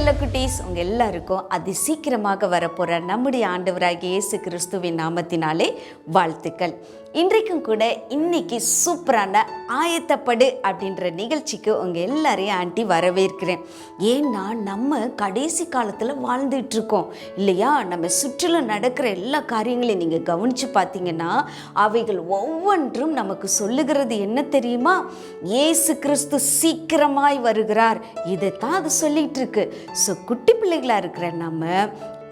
செல்ல குட்டீஸ், உங்க எல்லாருக்கும் அதி சீக்கிரமாக வரப்போற நம்முடைய ஆண்டவராகிய இயேசு கிறிஸ்துவின் நாமத்தினாலே வாழ்த்துக்கள். இன்றைக்கும் கூட இன்னைக்கு சூப்பரான ஆயத்தப்படு அப்படின்ற நிகழ்ச்சிக்கு உங்க எல்லாரையும் ஆண்டி வரவேற்கிறேன். ஏன்னா நம்ம கடைசி காலத்தில் வாழ்ந்துட்டு இருக்கோம் இல்லையா? நம்ம சுற்றிலும் நடக்கிற எல்லா காரியங்களையும் நீங்க கவனிச்சு பார்த்தீங்கன்னா அவைகள் ஒவ்வொன்றும் நமக்கு சொல்லுகிறது என்ன தெரியுமா? இயேசு கிறிஸ்து சீக்கிரமாய் வருகிறார். இதைத்தான் அது சொல்லிட்டு இருக்கு. ஸோ குட்டி பிள்ளைகளாக இருக்கிற நம்ம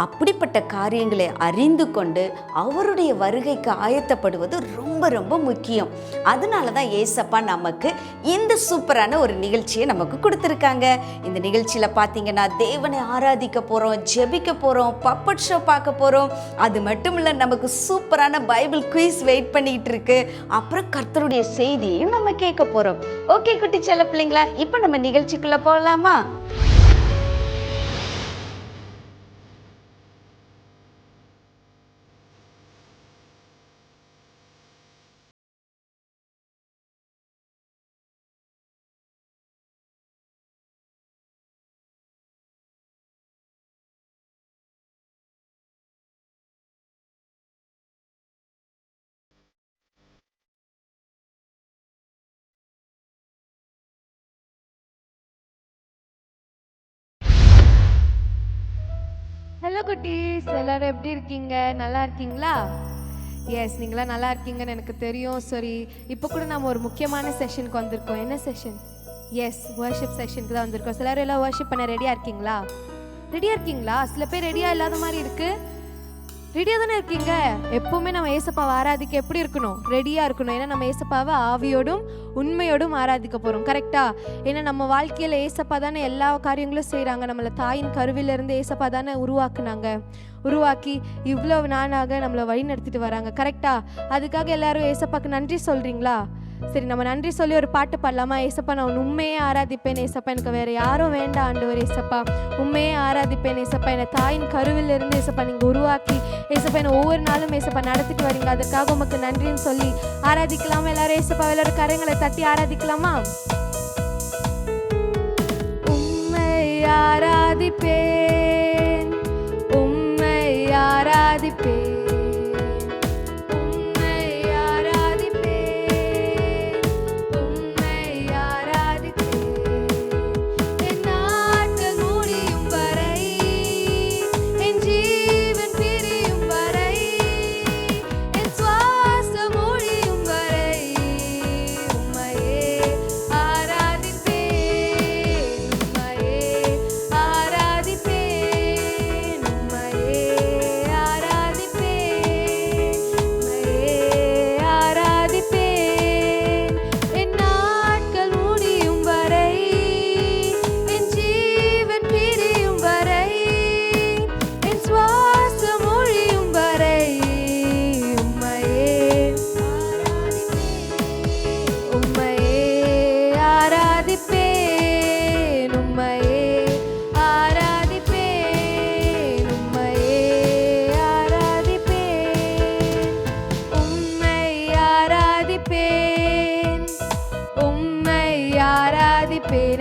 அப்படிப்பட்ட காரியங்களை அறிந்து கொண்டு அவருடைய வருகைக்கு ஆயத்தப்படுவது ரொம்ப ரொம்ப முக்கியம். அதனால தான் ஏசப்பா நமக்கு இந்த சூப்பரான ஒரு நிகழ்ச்சியை நமக்கு கொடுத்துருக்காங்க. இந்த நிகழ்ச்சியில் பார்த்தீங்கன்னா தேவனை ஆராதிக்க போகிறோம், ஜெபிக்க போகிறோம், பப்பட் ஷோ பார்க்க போகிறோம். அது மட்டும் இல்லை, நமக்கு சூப்பரான பைபிள் குயிஸ் வெயிட் பண்ணிகிட்டு இருக்கு. அப்புறம் கர்த்தருடைய செய்தியையும் நம்ம கேட்க போகிறோம். ஓகே குட்டி செல்ல பிள்ளைங்களா, இப்போ நம்ம நிகழ்ச்சிக்குள்ளே போகலாமா? ஹலோ குட்டீஸ், எல்லாரும் எப்படி இருக்கீங்க? நல்லா இருக்கீங்களா? எஸ், நீங்களாம் நல்லா இருக்கீங்கன்னு எனக்கு தெரியும். சரி, இப்போ கூட நம்ம ஒரு முக்கியமான செஷனுக்கு வந்திருக்கோம். என்ன செஷன்? எஸ், வர்ஷிப் செஷனுக்கு தான் வந்திருக்கோம். எல்லாரும் எல்லாம் வர்ஷிப் பண்ண ரெடியாக இருக்கீங்களா? ரெடியாக இருக்கீங்களா? சில பேர் ரெடியாக இல்லாத மாதிரி இருக்குது. ரெடியாக தானே இருக்கீங்க? எப்போவுமே நம்ம ஏசப்பாவை ஆராதிக்க எப்படி இருக்கணும்? ரெடியாக இருக்கணும். ஏன்னா நம்ம ஏசப்பாவை ஆவியோடும் உண்மையோடும் ஆராதிக்க போகிறோம். கரெக்டா? ஏன்னா நம்ம வாழ்க்கையில் ஏசப்பா தானே எல்லா காரியங்களும் செய்கிறாங்க. நம்மளை தாயின் கருவிலிருந்து ஏசப்பா தானே உருவாக்கி இவ்வளோ நாளாக நம்மளை வழி நடத்திட்டு வராங்க. கரெக்டா? அதுக்காக எல்லாரும் ஏசப்பாக்கு நன்றி சொல்கிறீங்களா? சரி, நம்ம நன்றி சொல்லி ஒரு பாட்டு பாடலாமா? ஏசப்பா, நான் உண்மையே ஆராதிப்பேன் ஏசப்பா, எனக்கு வேறு யாரும் வேண்டாம் ஆண்டவர் ஏசப்பா, உண்மையே ஆராதிப்பேன் ஏசப்பா, என்னை தாயின் கருவில் இருந்து ஏசப்பா நீங்கள் உருவாக்கி ஏசப்பா என்னை ஒவ்வொரு நாளும் ஏசப்பா நடத்திட்டு வரீங்க. அதற்காக உமக்கு நன்றின்னு சொல்லி ஆராதிக்கலாமா? எல்லாரும் ஏசப்பா எல்லாரும் கரங்களை தட்டி ஆராதிக்கலாமா? உம்மை ஆராதிப்பேன், உம்மை ஆராதிப்பேன்,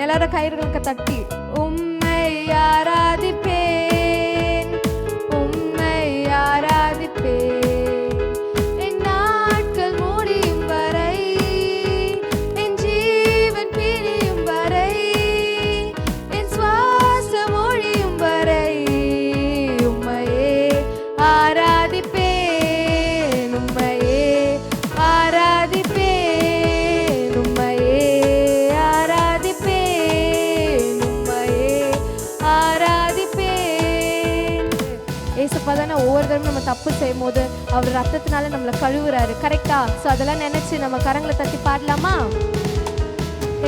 எல்லாரும் கயிறுகளுக்கு தட்டி உம்மை ஆராதிப்பேன், உம்மை ஆராதிப்பேன், என் நாட்கள் முடியும் வரை, என் ஜீவன் பிரியும் வரை, என் சுவாசம் ஒழியும் வரை உம்மையே ஆராதிப்பேன், உம்மையே ஆராதிப்பேன், உம்மையே ஏசப்பா தானே ஒவ்வொரு தடவை நம்ம தப்பு செய்யும் போது அவர் ரத்தத்தினால நம்மளை கழுவுறாரு. கரெக்டா? ஸோ அதெல்லாம் நினைச்சு நம்ம கரங்களை தட்டி பாடலாமா?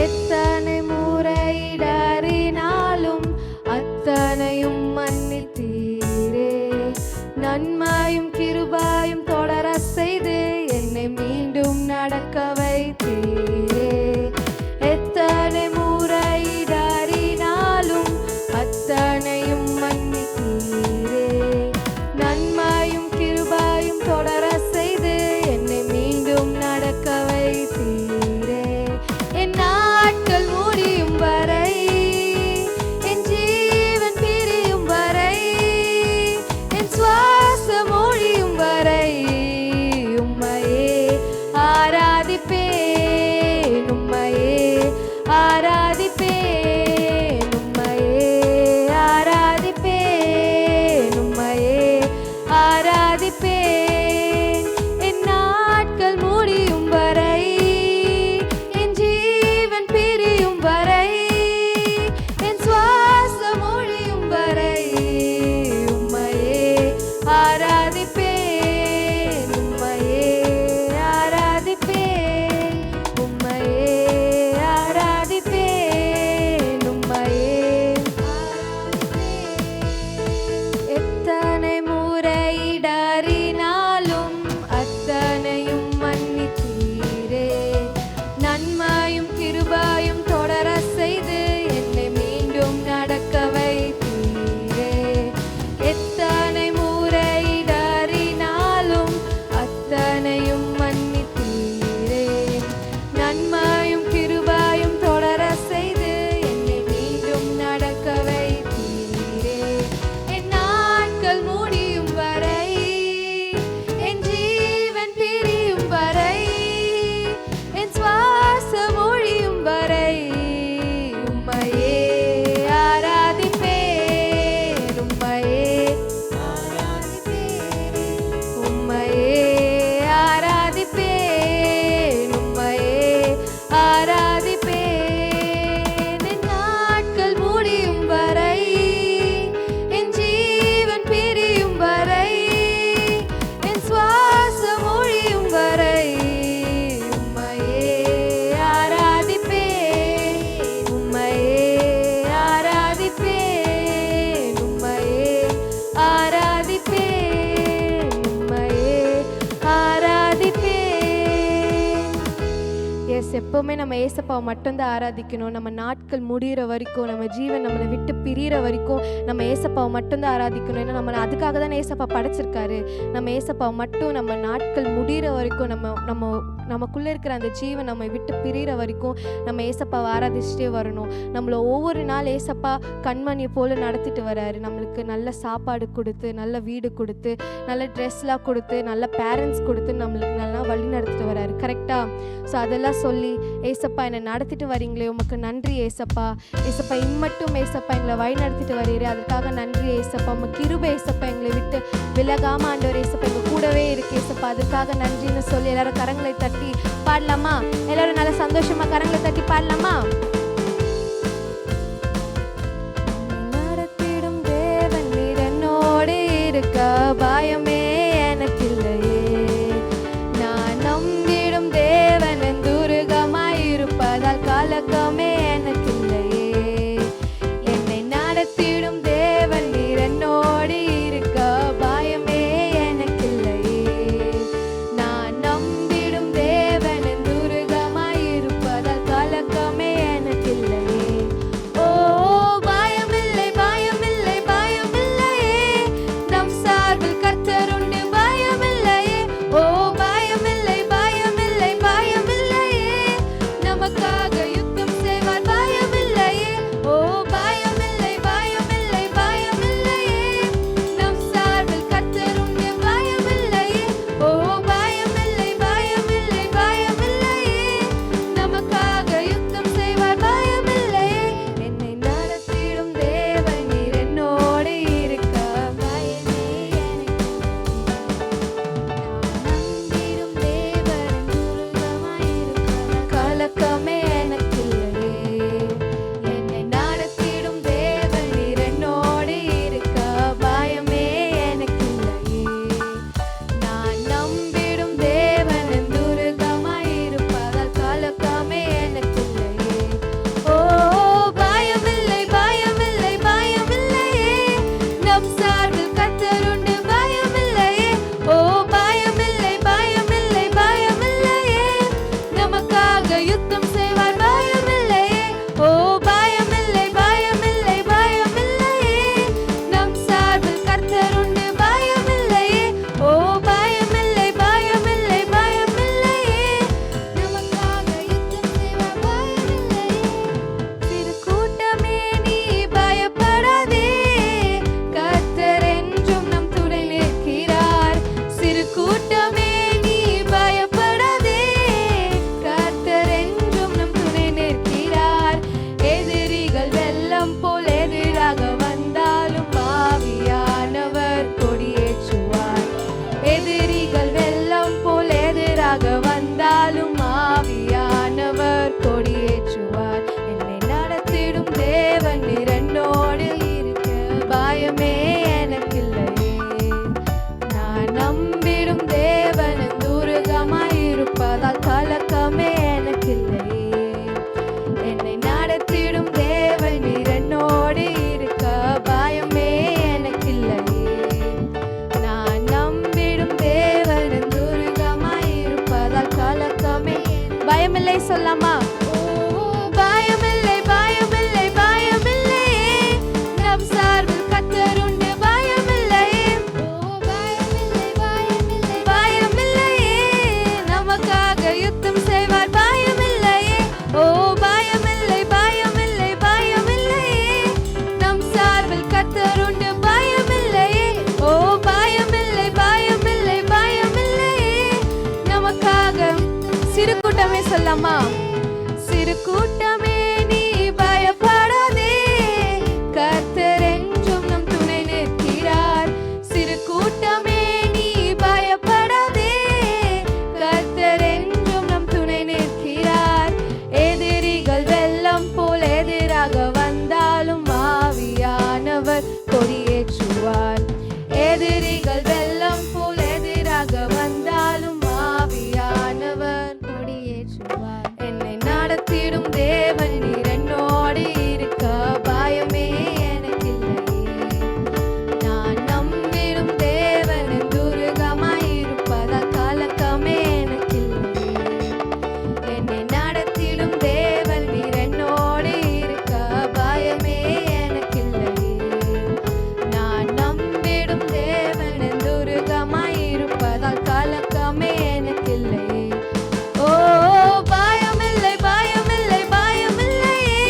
எத்தனை முறையிடறினாலும் அத்தனையும் மன்னித்தீரே, நன்மையும் கிருபையும் தொடர செய்து என்னை மீண்டும் நடக்க வைத்தீரே. எத்தனை முறையிடறினாலும் அத்தனையும் மன்னித்தீரே, நன்மையும் கிருபையும் தொடர செய்து என்னை மீண்டும் நடக்க வைத்தீரே. என் நாட்கள் ஆராதிப்பேன் உம்மையே, ஆராதிப்பேன் உம்மையே, ஆராதிப்பேன் என் நாட்கள் முடியும் வரை, என் ஜீவன் பிரியும் வரை, என் சுவாசம் ஒழியும் வரை உம்மையே ஆராதிப்பேன் உம்மையே, ஆராதிப்பேன் உம்மையே, ஆராதிப்பேன் உம்மையே, எத்தனை முறையிடறினாலும் அத்தனையும் மன்னித்தீரே, நன்மையும் கிருபையும் தொடர செய்து என்னை மீண்டும் நடக்க வைத்தீரே. எத்தனை முறையிடறினாலும் அத்தனையும் மன்னித்தீரே, நன்மையும் கிருபையும் தொடர செய்து என்னை மீண்டும் நடக்க வைத்தீரே. என் நாட்கள் முடியும் வரை, என் ஜீவன் பிரியும் வரை, என் சுவாசம் ஒழியும் வரை உம்மையே ஆராதிப்பேன் உம்மையே, உம்மையே ஆராதிப்பேன் உம்மையே, ஆராதிப்பேன் என் நாட்கள் முடியும் வரை, என் ஜீவன் பிரியும் வரை, என் சுவாசம் ஒழியும் வரை உம்மையே ஆராதிப்பேன் உம்மையே, ஆராதிப்பேன் உம்மையே, ஆராதிப்பேன் உம்மையே, ஆராதிப்பேன். எஸ், எப்போவுமே நம்ம ஏசப்பாவை மட்டும்தான் ஆராதிக்கணும். நம்ம நாட்கள் முடிகிற வரைக்கும், நம்ம ஜீவன் நம்மளை விட்டு பிரிகிற வரைக்கும் நம்ம ஏசப்பாவை மட்டும்தான் ஆராதிக்கணும். ஏன்னா நம்ம அதுக்காக தான் ஏசப்பா படைச்சிருக்காரு. நம்ம ஏசப்பாவை மட்டும் நம்ம நாட்கள் முடிகிற வரைக்கும், நமக்குள்ளே இருக்கிற அந்த ஜீவன் நம்மை விட்டு பிரிகிற வரைக்கும் நம்ம ஏசப்பாவை ஆராதிச்சுட்டே வரணும். நம்மளை ஒவ்வொரு நாள் ஏசப்பா கண்மணியை போல் நடத்திட்டு வராரு. நம்மளுக்கு நல்ல சாப்பாடு கொடுத்து, நல்ல வீடு கொடுத்து, நல்ல ட்ரெஸ்லாம் கொடுத்து, நல்ல பேரண்ட்ஸ் கொடுத்து நம்மளுக்கு நல்லா வழி நடத்திட்டு வராரு. கரெக்டாக? ஸோ அதெல்லாம் சொல்லி ஏசப்பா என்னை நடத்திட்டு வரீங்களே, உமக்கு நன்றி ஏசப்பா. ஏசப்பா இம்மட்டும் ஏசப்பா எங்களை வழி நடத்திட்டு வரீரே, அதுக்காக நன்றி ஏசப்பா. உமக்கு கிருபை ஏசப்பா, எங்களை விட்டு விலகாம ஆண்டவர் ஏசப்பா எங்கள் கூடவே இருக்கு ஏசப்பா, அதுக்காக நன்றின்னு சொல்லி எல்லாரும் கரங்களை தட்டி பாடலாமா? எல்லாரும் நல்ல சந்தோஷமா கரங்களை தட்டி பாடலாமா? நடத்திடும் தேவன் நீர் என்னோடு இருக்க பயமே எனக்கில்லையே, நான் நம்பிடும் தேவன் என் துருகமாயிருப்பதால் கலக்கமே எனக்கில்லையே, என்னை நடத்திடும் தேவன் நீர் என்னோடு இருக்க பயமே எனக்கில்லையே, நான் நம்பிடும் தேவன் என் துருகமாயிருப்பதால் கலக்கமே நம்பிடும் தேவன் நீர் என்னோடு இருக்க பயமே எனக்கில்லையே. நான் நம்பிடும் தேவன் துருகமாயிருப்பதால் கலக்கமே எனக்கில்லையே. என்னை நடத்திடும் தேவன் நீர் என்னோடு இருக்க பயமே எனக்கில்லையே. நான் நம்பிடும் தேவன் துருகமாயிருப்பதால் கலக்கமே. பயமில்லை சொல்லாமா? பயமில்லை பயமில்லை பயமில்லையே, நம் சார்பில் கர்த்தர் உண்டு பயமில்லையே. பயமில்லை பயமில்லை பயமில்லையே, நமக்காக யுத்தம் செய்வார் பயமில்லையே. ஓ பயமில்லை பயமில்லை பயமில்லையே, நம் சார்பில் கர்த்தர் உண்டு பயமில்லையே. ஓ பயமில்லை பயமில்லை பயமில்லையே, நமக்காக. சிறு கூட்டமே சொல்லாமா? சிறு கூட்டமே நீ பயப்படாதே, கர்த்தர் என்றும் நம் துணை நிற்கிறார். சிறு கூட்டமே நீ பயப்படாதே, கர்த்தர் என்றும் நம் துணை நிற்கிறார். எதிரிகள் வெள்ளம் போல் எதிராக வந்தாலும் ஆவியானவர் கொடியேற்றுவார். எதிரிகள் வெள்ளம் போல் எதிராக வந்தாலும் ஆவியானவர் கொடியேற்றுவார். என்னை நடத்திடும் தேவன் நீர் என்னோடு இருக்க பயமே எனக்கில்லையே. நான் நம்பிடும் தேவன் துருகமாயிருப்பதால் கலக்கமே எனக்கில்லையே. என்னை நடத்திடும் தேவன் நீர் என்னோடு இருக்க பயமே எனக்கில்லையே. நான் நம்பிடும் தேவன் துருகமாயிருப்பதால் கலக்கமே எனக்கில்லையே. ஓ பயமில்லை பயமில்லை பயமில்லையே,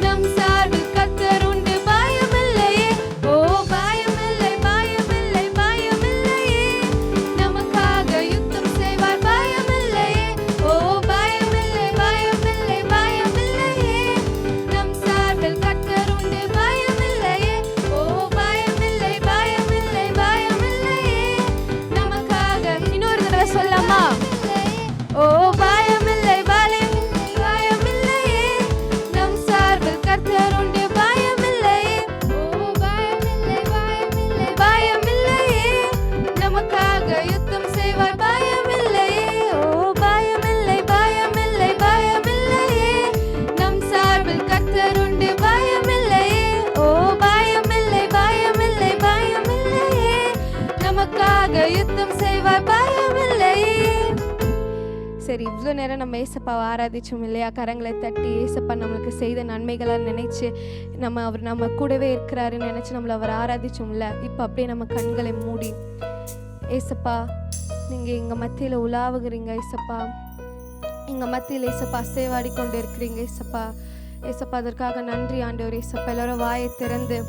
நம் சார்பில் கர்த்தர் உண்டு பயமில்லையே. ஓ பயமில்லை பயமில்லை பயமில்லையே, நமக்காக யுத்தம் செய்வார் பயமில்லையே. ஓ பயமில்லை பயமில்லை பயமில்லையே, நம் சார்பில் கர்த்தர் உண்டு பயமில்லையே. ஓ பயமில்லை பயமில்லை பயமில்லையே, நமக்காக. இன்னொரு தடவை சொல்லாமா? ஓ பயமில்லை பயமில்லை பயமில்லையே, நம் சார்பில் கர்த்தர் உண்டு பயமில்லையே. ஓ பயமில்லை பயமில்லை பயமில்லையே, நமக்காக யுத்தம் செய்வார் பயமில்லையே. ஓ பயமில்லை பயமில்லை பயமில்லையே, நம் சார்பில் கர்த்தர் உண்டு பயமில்லையே. ஓ பயமில்லை பயமில்லை பயமில்லையே, நமக்காக யுத்தம் செய்வார் பயமில்லையே. சரி, இவ்வளோ நேரம் நம்ம ஏசப்பாவை ஆராதிச்சோம் இல்லையா? கரங்களை தட்டி ஏசப்பா நம்மளுக்கு செய்த நன்மைகளை நினைச்சு அவர் நம்ம கூடவே இருக்கிறாருன்னு நினைச்சு நம்மளை அவர் ஆராதிச்சோம்ல. இப்போ அப்படியே நம்ம கண்களை மூடி, ஏசப்பா நீங்கள் எங்கள் மத்தியில் உலாவுகிறீங்க ஏசப்பா. எங்கள் மத்தியில் ஏசப்பா அசைவாடி கொண்டு இருக்கிறீங்க ஏசப்பா. ஏசப்பா அதற்காக நன்றி ஆண்டவரே. ஏசப்பா எல்லாரும் வாயை திறந்து,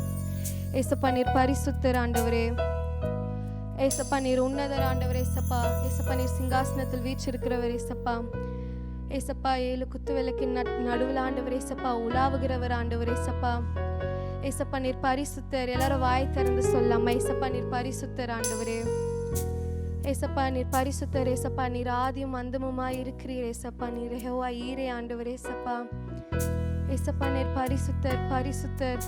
ஏசப்பா நீர் பரிசுத்தர் ஆண்டவரே. ஏசப்பா நீர் உன்னதர் ஆண்டவர் ஏசப்பா. ஏசப்பா நீர் சிங்காசனத்தில் வீற்றிருக்கிறவர் ஏசப்பா. ஏசப்பா 7 குத்து விளக்கின் நடுவில் ஆண்டவர் ஏசப்பா உலாவுகிறவர் ஆண்டவர் ஏசப்பா. ஏசப்பா நீர் பரிசுத்தர். எல்லாரும் வாய் திறந்து சொல்லாம ஏசப்பா நீர் பரிசுத்தர் ஆண்டவரே. ஏசப்பா நீர் பரிசுத்தர் ஏசப்பா. நீர் ஆதியும் அந்தமுமாய் இருக்கிறீர் ஏசப்பா. நீர் யெகோவா ஈரே ஆண்டவர் ஏசப்பா. ஏசப்பா நீர் பரிசுத்தர் பரிசுத்தர்.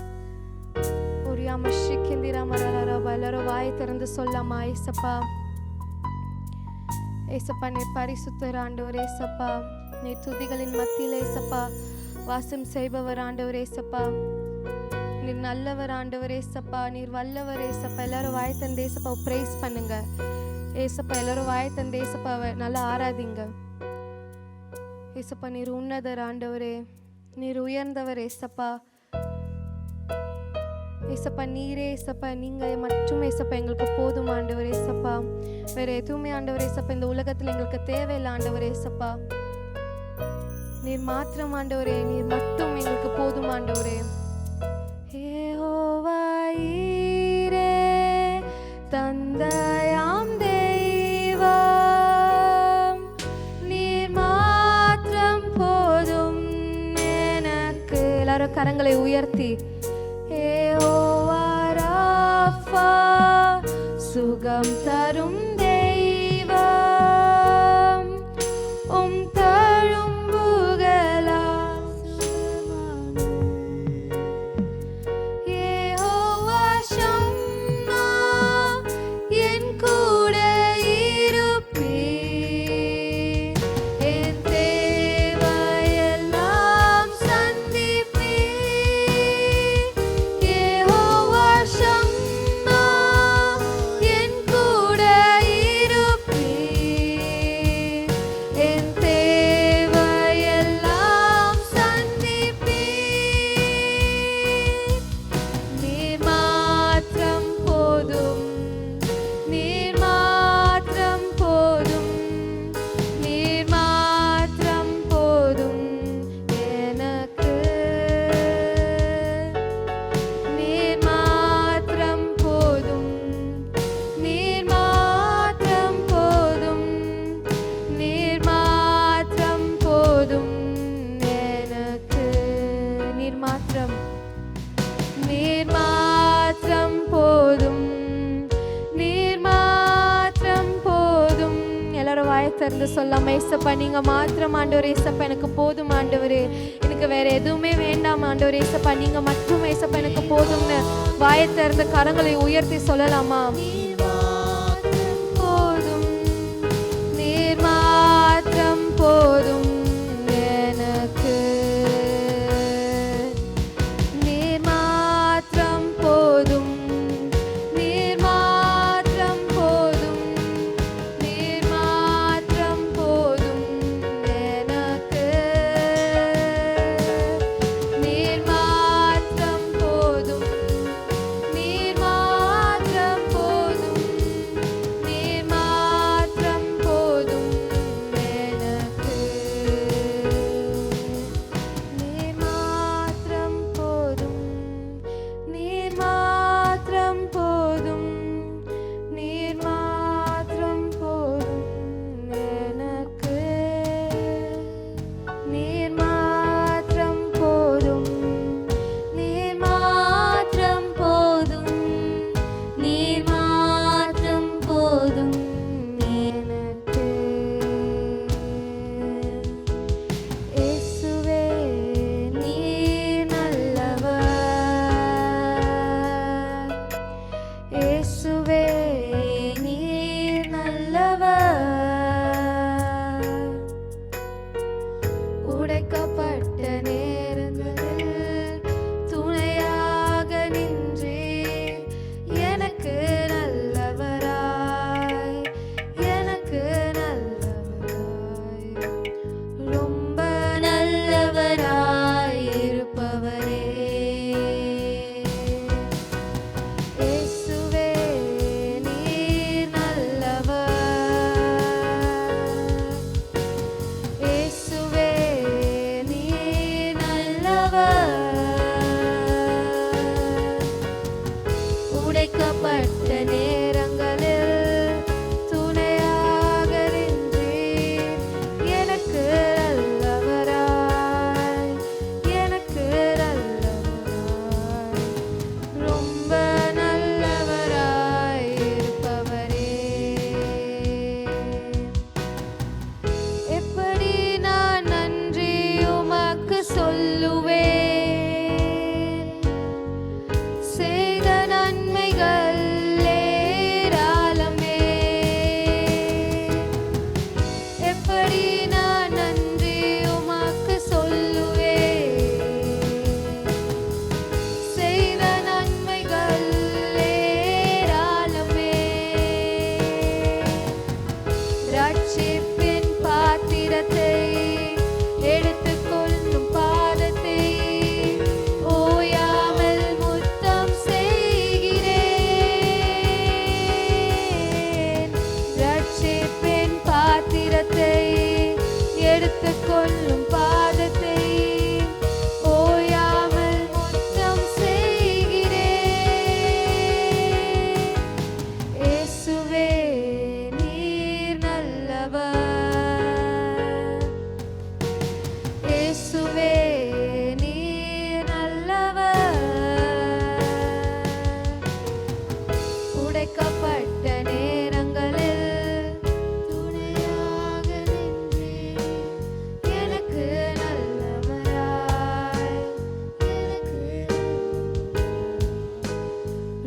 எல்லாரும் வாயை திறந்து சொல்லாமா ஏசப்பா. ஏசப்பா நீர் பரிசுத்தர் ஆண்டவர் ஏசப்பா. நீர் துதிகளின் மத்தியில் ஏசப்பா வாசம் செய்பவர் ஆண்டவர் ஏசப்பா. நீர் நல்லவர் ஆண்டவர் ஏசப்பா. நீர் வல்லவர் ஏசப்பா. எல்லாரும் வாயை தந்து ஏசப்பா பிரைஸ் பண்ணுங்க ஏசப்பா. எல்லாரும் வாயை தந்து ஏசப்பாவை நல்லா ஆராதிங்க ஏசப்பா. நீர் உன்னதர் ஆண்டவரே. நீர் உயர்ந்தவர் ஏசப்பா. ஏசப்பா நீரே ஏசப்பா. நீங்கள் மட்டும் ஏசப்பா எங்களுக்கு போதும் ஆண்டவர் ஏசப்பா. வேற எதுவுமே ஆண்டவர் ஏசப்பா இந்த உலகத்தில் எங்களுக்கு தேவையில்லை ஆண்டவர் ஏசப்பா. நீர் மாத்திரம் ஆண்டவரே. நீர் மட்டும் எங்களுக்கு போதும் ஆண்டவரே. யெகோவா ஈரே தந்தையாம் தெய்வம், நீர் மாத்திரம் போதும் எனக்கு. எல்லாரும் கரங்களை உயர்த்தி யெகோவா ராஃபா சுகம் தரும் தெய்வம், உம் தழும்புகளால் சுகமானோம். மாத்திரம், நீர் மாத்திரம் போதும், நீர் மாத்திரம் போதும். எல்லாரும் வாயை திறந்து சொல்லாம, ஏசப்பா நீங்க மாத்திரம் ஆண்டவரே, ஏசப்பா எனக்கு போதும் ஆண்டவரே, எனக்கு வேற எதுவுமே வேண்டாம் ஆண்டவரே, ஏசப்பா நீங்க மட்டும் ஏசப்பா எனக்கு போதும்னு வாயை திறந்து கரங்களை உயர்த்தி சொல்லலாமா? போதும், நீர் மாத்திரம் போதும் எனக்கு, நீர் மாத்திரம் போதும், நீர் மாத்திரம் போதும், நீர் மாத்திரம் போதும் எனக்கு, நீர் மாத்திரம் போதும், நீர் மாத்திரம் போதும், நீர் மாத்திரம் போதும் எனக்கு, நீர் மாத்திரம் போதும், நீர் மாத்திரம் போதும், நீர் மாத்திரம் போதும் எனக்கு, நீர் மாத்திரம் போதும், நீர் மாத்திரம் போதும், நீர் மாத்திரம் போதும் எனக்கு. இயேசுவே நீர் நல்லவர், இயேசுவே நீர் நல்லவர், உடைக்கப்பட்ட நேரங்களில் துணையாக நின்றீர், எனக்கு நல்லவராய், எனக்கு நல்லவராய், ரொம்ப நல்லவராய் இருப்பவரே. இயேசுவே நீர் நல்லவர், இயேசுவே நீர் நல்லவர், உடைக்கப்பட்ட நேரங்களில் துணையாக நின்றீர், எனக்கு நல்லவராய், எனக்கு நல்லவராய், ரொம்ப நல்லவராய் இருப்பவரே. எப்படி நான் நன்றி உமக்கு சொல்லுவேன், செய்த நன்மைகள் ஏராளமே, எப்படி நான் நன்றி உமக்கு சொல்லுவேன், செய்த நன்மைகள் ஏராளமே, ரட்சிப்பின் பாத்திரத்தை எடுத்துக்கொள்ளும் பாதத்தை ஓயாமல் முத்தம் செய்கிறேன், ரட்சிப்பின் பாத்திரத்தை எடுத்துக்கொள்ளும் பாதத்தை ஓயாமல் முத்தம் செய்கிறேன். இயேசுவே நீர் நல்லவர், இயேசுவே நீர் நல்லவர், உடைக்கப்பட்ட நேரங்களில் துணையாக நின்றீர், எனக்கு நல்லவராய், எனக்கு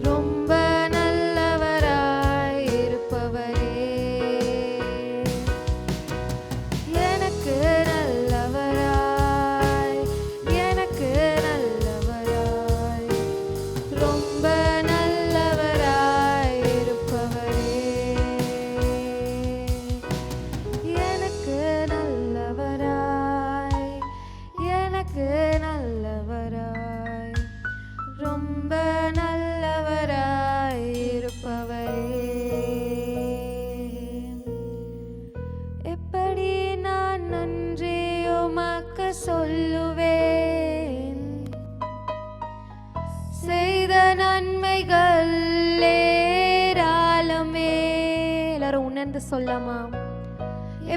ரொம்ப நல்லவராய் இருப்பவரே. எனக்கு நல்லவராய், எனக்கு நல்லவராய், ரொம்ப நல்லவராய் இருப்பவரே. எனக்கு நல்லவராய், எனக்கு நல்லவராய், ரொம்ப நல்லவராய் இருப்பவரே. எப்படி நான் நன்றி உமக்கு சொல்லுவேன், செய்த நன்மைகள் ஏராளமே. எல்லாரும் உணர்ந்து சொல்லாமா?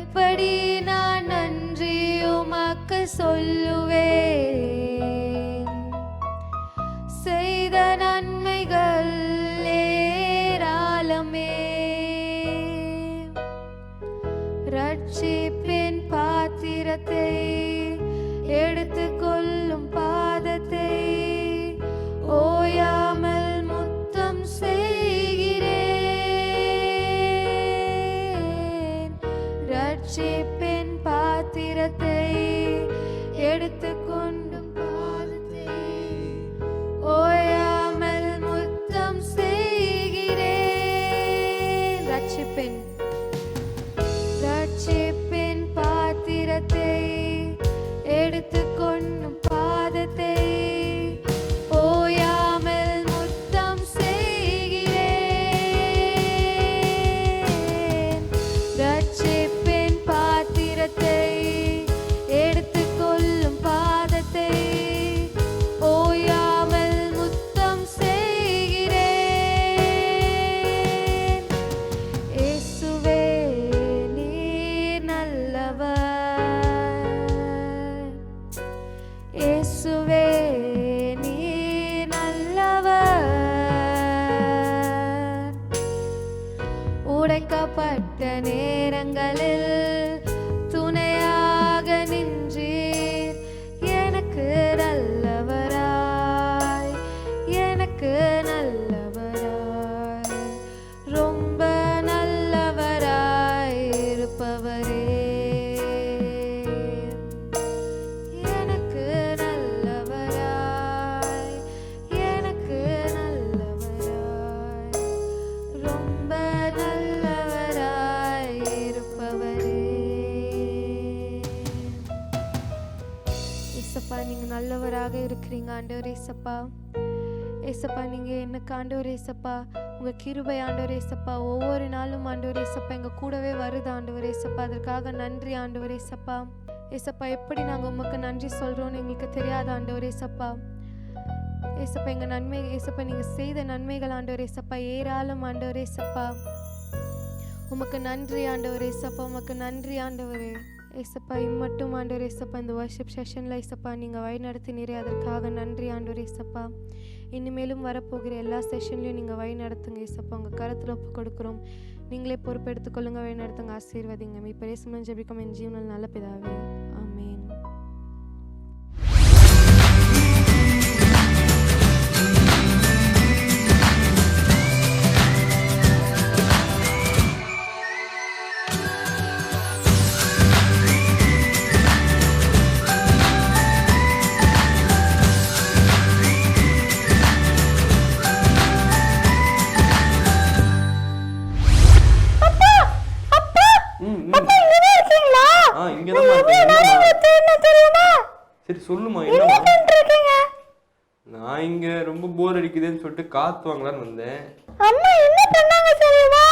எப்படி நான் நன்றி உமக்கு சொல்லுவேன், நேரங்களில் துணையாக நின்றீர். எனக்கு நல்லவராய், எனக்கு நல்லவராய், ரொம்ப நல்லவராய் இருப்பவரே. எனக்கு நல்லவராய், எனக்கு நல்லவராய், ரொம்ப நல்லவராய் இருப்பவரே. ஏசப்பா, நீங்க நல்லவராக இருக்கிறீங்க ஆண்டவரே. ஏசப்பா, ஏசப்பா, நீங்க எனக்கு ஆண்டவரே ஏசப்பா, உங்க கிருபை ஆண்டவரே ஏசப்பா ஒவ்வொரு நாளும் ஆண்டவரே ஏசப்பா எங்க கூடவே வருது ஆண்டவரே ஏசப்பா. அதற்காக நன்றி ஆண்டவரே ஏசப்பா. ஏசப்பா, எப்படி நாங்க உமக்கு நன்றி சொல்றோம்னு எங்களுக்கு தெரியாத ஆண்டவரே ஏசப்பா. ஏசப்பா, எங்க நன்மை ஏசப்பா, நீங்க செய்த நன்மைகள் ஆண்டவரே ஏசப்பா ஏராளம் ஆண்டவரே ஏசப்பா. உமக்கு நன்றி ஆண்டவரே ஏசப்பா, உமக்கு நன்றி ஆண்டவரே ஏசப்பா. இம்மட்டும் ஆண்டவரே ஏசப்பா இந்த வர்ஷிப் செஷன்ல ஏசப்பா நீங்க வழி நடத்தினீரே, அதற்காக நன்றி ஆண்டவரே ஏசப்பா. இனிமேலும் வரப்போகிற எல்லா செஷன்லையும் நீங்கள் வழி நடத்துங்க ஏசப்பா. உங்கள் கருத்தில் ஒப்பு கொடுக்குறோம். நீங்களே பொறுப்பெடுத்துக்கொள்ளுங்க, வழி நடத்துங்க, ஆசீர்வதிங்க. இப்போ பேசும் ஜெபிக்கும் என் ஜீவனில் நல்ல பிதாவே, ஆமென். சரி சொல்லுமா, என்ன? நான் இங்க ரொம்ப போர் அடிக்குதுன்னு சொல்லிட்டு காத்து வாங்கலான்னு வந்தேன். அம்மா என்ன பண்ணாங்க தெரியுமா?